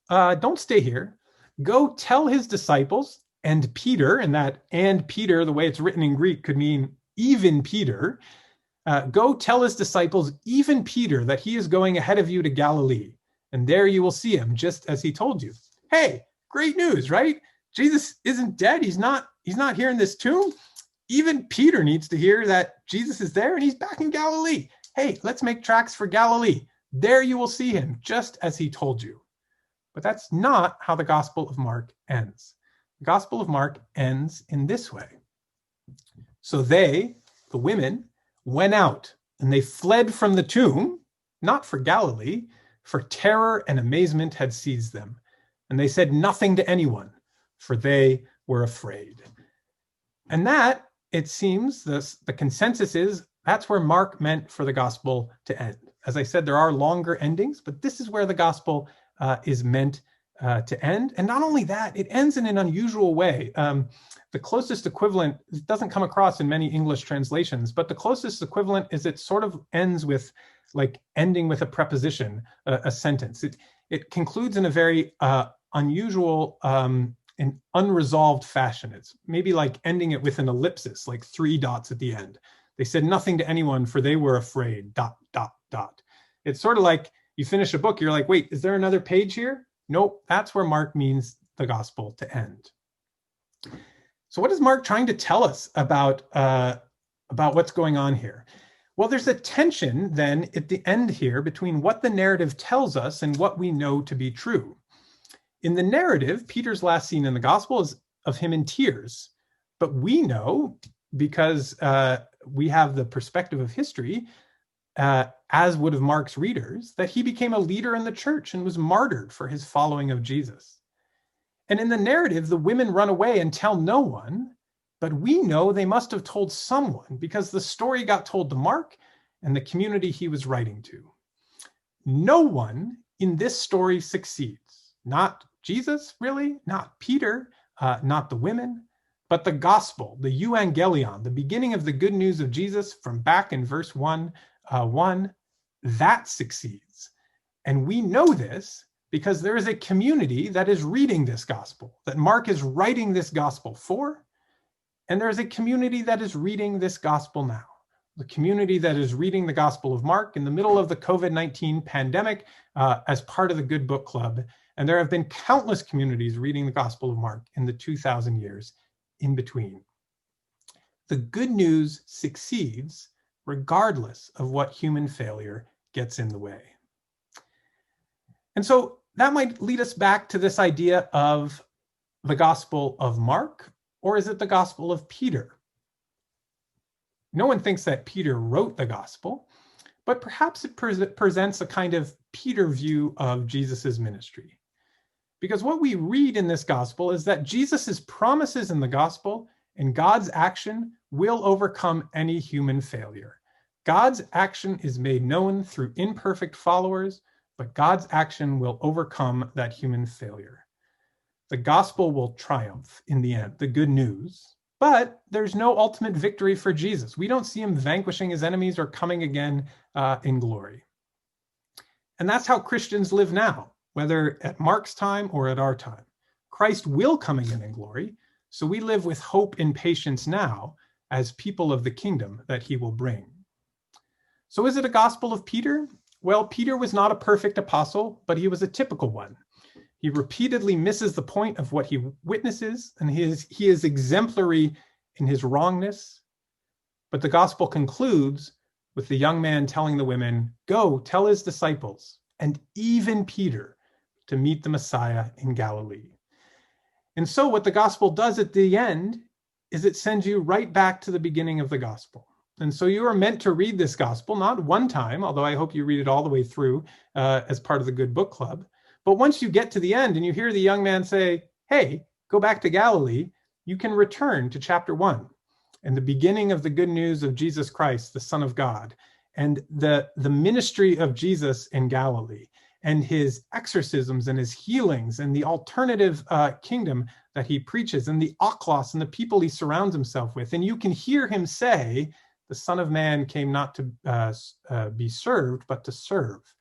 don't stay here. Go tell his disciples and Peter, and that and Peter, the way it's written in Greek, could mean even Peter. Go tell his disciples, even Peter, that he is going ahead of you to Galilee. And there you will see him, just as he told you. Hey, great news, right? Jesus isn't dead. He's not here in this tomb. Even Peter needs to hear that Jesus is there and he's back in Galilee. Hey, let's make tracks for Galilee. There you will see him, just as he told you. But that's not how the Gospel of Mark ends. The Gospel of Mark ends in this way. So they, the women, went out and they fled from the tomb, not for Galilee, for terror and amazement had seized them. And they said nothing to anyone, for they were afraid. And that, it seems, the consensus is, that's where Mark meant for the gospel to end. As I said, there are longer endings, but this is where the gospel is meant to end. And not only that, it ends in an unusual way. The closest equivalent, it doesn't come across in many English translations, but the closest equivalent is it sort of ends with, like, ending with a preposition, a sentence. It concludes in a very unusual and unresolved fashion. It's maybe like ending it with an ellipsis, like 3 dots at the end. They said nothing to anyone, for they were afraid, ... It's sort of like you finish a book, you're like, wait, is there another page here? Nope, that's where Mark means the gospel to end. So what is Mark trying to tell us about what's going on here? Well, there's a tension then at the end here between what the narrative tells us and what we know to be true. In the narrative, Peter's last scene in the gospel is of him in tears. But we know, because we have the perspective of history, as would have Mark's readers, that he became a leader in the church and was martyred for his following of Jesus. And in the narrative, the women run away and tell no one, but we know they must have told someone, because the story got told to Mark and the community he was writing to. No one in this story succeeds. Not Jesus, really, not Peter, not the women, but the gospel, the euangelion, the beginning of the good news of Jesus from back in verse 1, that succeeds. And we know this because there is a community that is reading this gospel, that Mark is writing this gospel for, and there is a community that is reading this gospel now. The community that is reading the Gospel of Mark in the middle of the COVID-19 pandemic as part of the Good Book Club. And there have been countless communities reading the Gospel of Mark in the 2,000 years in between. The good news succeeds regardless of what human failure gets in the way. And so that might lead us back to this idea of the Gospel of Mark, or is it the Gospel of Peter? No one thinks that Peter wrote the gospel, but perhaps it presents a kind of Peter view of Jesus's ministry. Because what we read in this gospel is that Jesus's promises in the gospel and God's action will overcome any human failure. God's action is made known through imperfect followers, but God's action will overcome that human failure. The gospel will triumph in the end, the good news. But there's no ultimate victory for Jesus. We don't see him vanquishing his enemies or coming again in glory. And that's how Christians live now, whether at Mark's time or at our time. Christ will come again in glory, so we live with hope and patience now as people of the kingdom that he will bring. So is it a gospel of Peter? Well, Peter was not a perfect apostle, but he was a typical one. He repeatedly misses the point of what he witnesses, and he is exemplary in his wrongness. But the gospel concludes with the young man telling the women, "Go tell his disciples, and even Peter, to meet the Messiah in Galilee." And so what the gospel does at the end is it sends you right back to the beginning of the gospel. And so you are meant to read this gospel, not one time, although I hope you read it all the way through as part of the Good Book Club. But once you get to the end and you hear the young man say, "Hey, go back to Galilee," you can return to chapter 1 and the beginning of the good news of Jesus Christ, the Son of God, and the ministry of Jesus in Galilee, and his exorcisms and his healings and the alternative kingdom that he preaches, and the aklos and the people he surrounds himself with. And you can hear him say, "The Son of Man came not to be served, but to serve."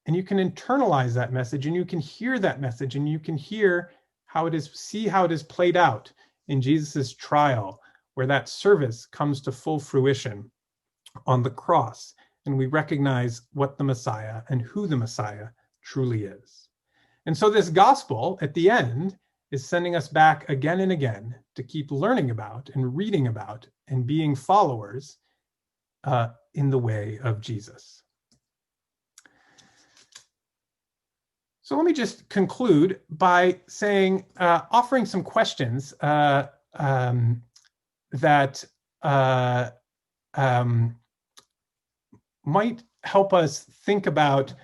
And you can internalize that message, and you can hear that message, and you can hear how it is, see how it is played out in Jesus's trial, where that service comes to full fruition on the cross, and we recognize what the Messiah and who the Messiah truly is. And so this gospel at the end is sending us back again and again to keep learning about and reading about and being followers in the way of Jesus. So let me just conclude by saying, offering some questions that might help us think about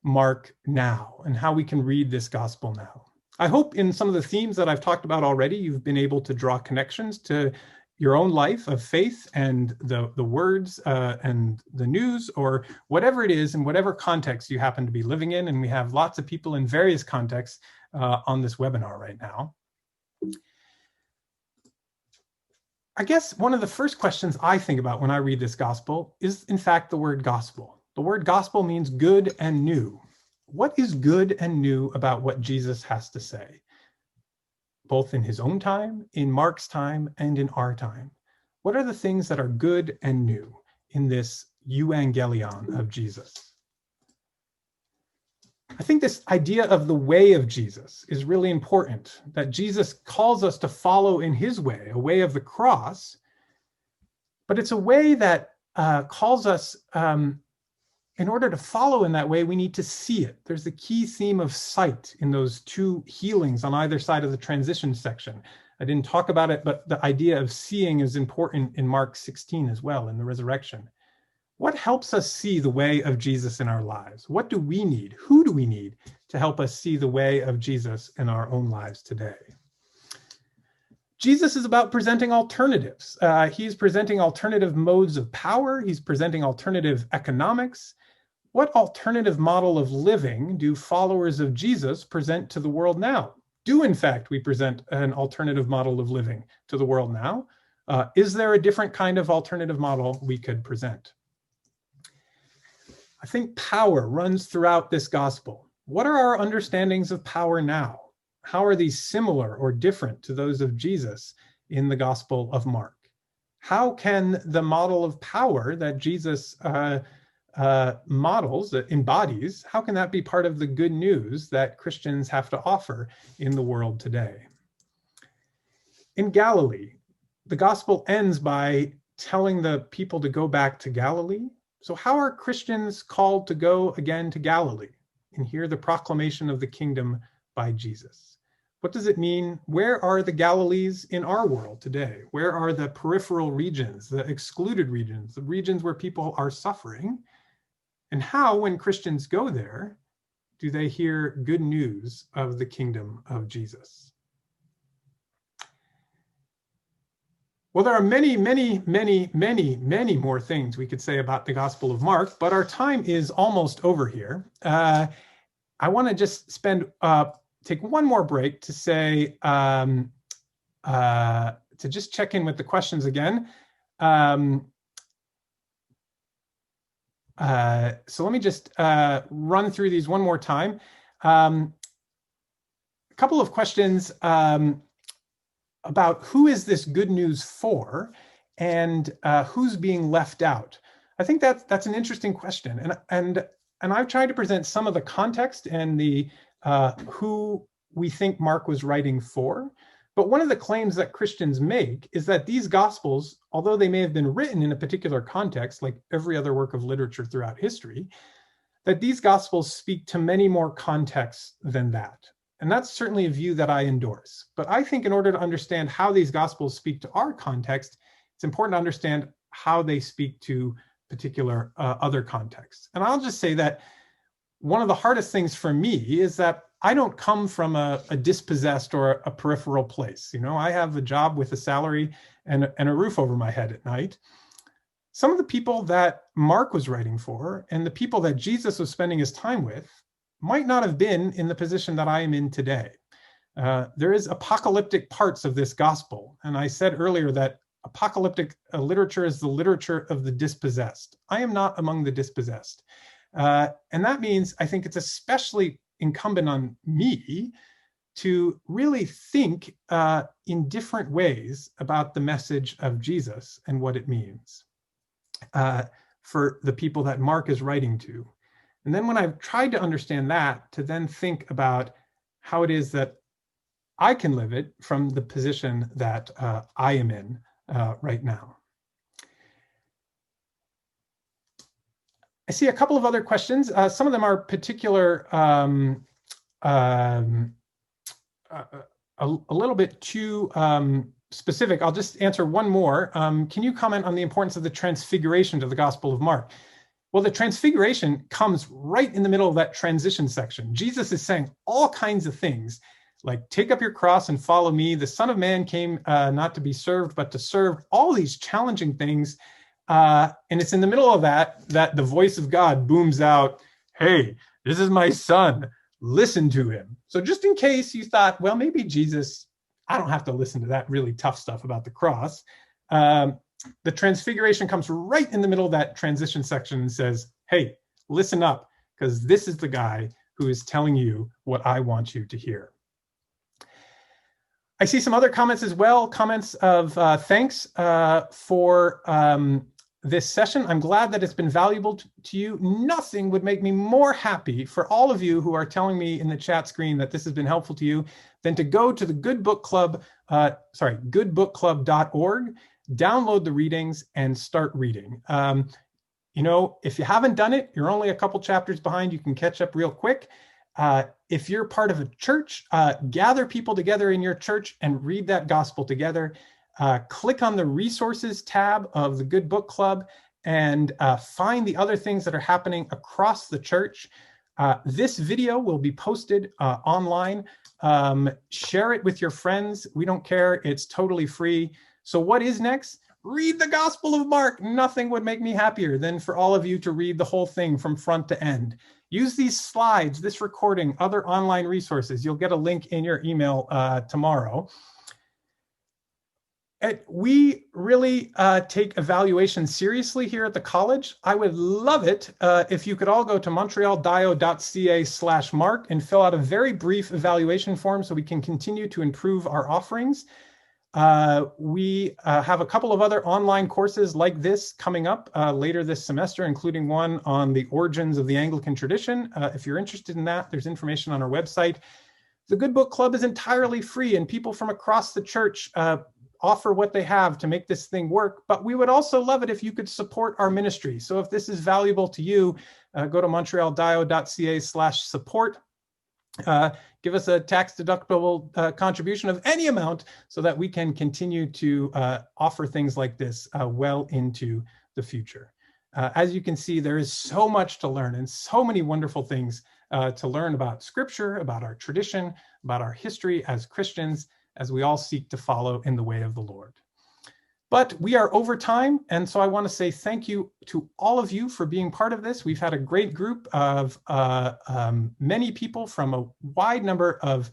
Mark now and how we can read this gospel now. I hope in some of the themes that I've talked about already, you've been able to draw connections to your own life of faith and the words and the news, or whatever it is in whatever context you happen to be living in. And we have lots of people in various contexts on this webinar right now. I guess one of the first questions I think about when I read this gospel is, in fact, the word gospel. The word gospel means good and new. What is good and new about what Jesus has to say, both in his own time, in Mark's time, and in our time? What are the things that are good and new in this euangelion of Jesus? I think this idea of the way of Jesus is really important, that Jesus calls us to follow in his way, a way of the cross, but it's a way that calls us, in order to follow in that way, we need to see it. There's the key theme of sight in those two healings on either side of the transition section. I didn't talk about it, but the idea of seeing is important in Mark 16 as well, in the resurrection. What helps us see the way of Jesus in our lives? What do we need? Who do we need to help us see the way of Jesus in our own lives today? Jesus is about presenting alternatives. He's presenting alternative modes of power. He's presenting alternative economics. what alternative model of living do followers of Jesus present to the world now? Do, in fact, we present an alternative model of living to the world now? Is there a different kind of alternative model we could present? I think power runs throughout this gospel. What are our understandings of power now? How are these similar or different to those of Jesus in the Gospel of Mark? How can the model of power that Jesus models, that embodies, how can that be part of the good news that Christians have to offer in the world today? In Galilee, the gospel ends by telling the people to go back to Galilee. So how are Christians called to go again to Galilee and hear the proclamation of the kingdom by Jesus? What does it mean? Where are the Galilees in our world today? Where are the peripheral regions, the excluded regions, the regions where people are suffering? And how, when Christians go there, do they hear good news of the kingdom of Jesus? Well, there are many, many, many, many, many more things we could say about the Gospel of Mark, but our time is almost over here. I want to just take one more break to say, to just check in with the questions again. So let me just run through these one more time. A couple of questions about who is this good news for, and who's being left out. I think that's an interesting question, and I've tried to present some of the context and the who we think Mark was writing for. But one of the claims that Christians make is that these Gospels, although they may have been written in a particular context, like every other work of literature throughout history, that these Gospels speak to many more contexts than that. And that's certainly a view that I endorse. But I think in order to understand how these Gospels speak to our context, it's important to understand how they speak to particular other contexts. And I'll just say that one of the hardest things for me is that I don't come from a dispossessed or a peripheral place. You know, I have a job with a salary and a roof over my head at night. Some of the people that Mark was writing for and the people that Jesus was spending his time with might not have been in the position that I am in today. There is apocalyptic parts of this gospel. And I said earlier that apocalyptic literature is the literature of the dispossessed. I am not among the dispossessed. And that means I think it's especially incumbent on me to really think in different ways about the message of Jesus and what it means for the people that Mark is writing to. And then when I've tried to understand that, to then think about how it is that I can live it from the position that I am in right now. I see a couple of other questions. Some of them are particular, a little bit too specific. I'll just answer one more. Can you comment on the importance of the Transfiguration to the Gospel of Mark? Well, the Transfiguration comes right in the middle of that transition section. Jesus is saying all kinds of things like, take up your cross and follow me. The Son of Man came not to be served, but to serve. All these challenging things. And it's in the middle of that the voice of God booms out, hey, this is my son, listen to him. So just in case you thought, well, maybe Jesus, I don't have to listen to that really tough stuff about the cross. The Transfiguration comes right in the middle of that transition section and says, hey, listen up, because this is the guy who is telling you what I want you to hear. I see some other comments as well, comments of thanks for this session. I'm glad that it's been valuable to you. Nothing would make me more happy for all of you who are telling me in the chat screen that this has been helpful to you than to go to the Good Book Club, goodbookclub.org, download the readings and start reading. You know, if you haven't done it, you're only a couple chapters behind. You can catch up real quick. If you're part of a church, gather people together in your church and read that gospel together. Click on the resources tab of the Good Book Club and find the other things that are happening across the church. This video will be posted online. Share it with your friends. We don't care. It's totally free. So what is next? Read the Gospel of Mark. Nothing would make me happier than for all of you to read the whole thing from front to end. Use these slides, this recording, other online resources. You'll get a link in your email tomorrow. We really take evaluation seriously here at the college. I would love it if you could all go to montrealdio.ca/mark and fill out a very brief evaluation form so we can continue to improve our offerings. We have a couple of other online courses like this coming up later this semester, including one on the origins of the Anglican tradition. If you're interested in that, there's information on our website. The Good Book Club is entirely free, and people from across the church offer what they have to make this thing work. But we would also love it if you could support our ministry. So if this is valuable to you, go to montrealdio.ca/support. Give us a tax-deductible contribution of any amount so that we can continue to offer things like this well into the future. As you can see, there is so much to learn and so many wonderful things to learn about Scripture, about our tradition, about our history as Christians, as we all seek to follow in the way of the Lord. But we are over time, and so I want to say thank you to all of you for being part of this. We've had a great group of many people from a wide number of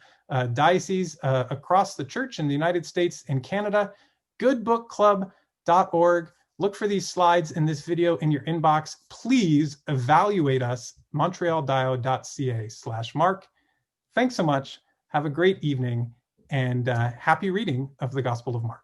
dioceses across the church in the United States and Canada. goodbookclub.org. Look for these slides in this video in your inbox. Please evaluate us, montrealdio.ca/mark. Thanks so much. Have a great evening, and happy reading of the Gospel of Mark.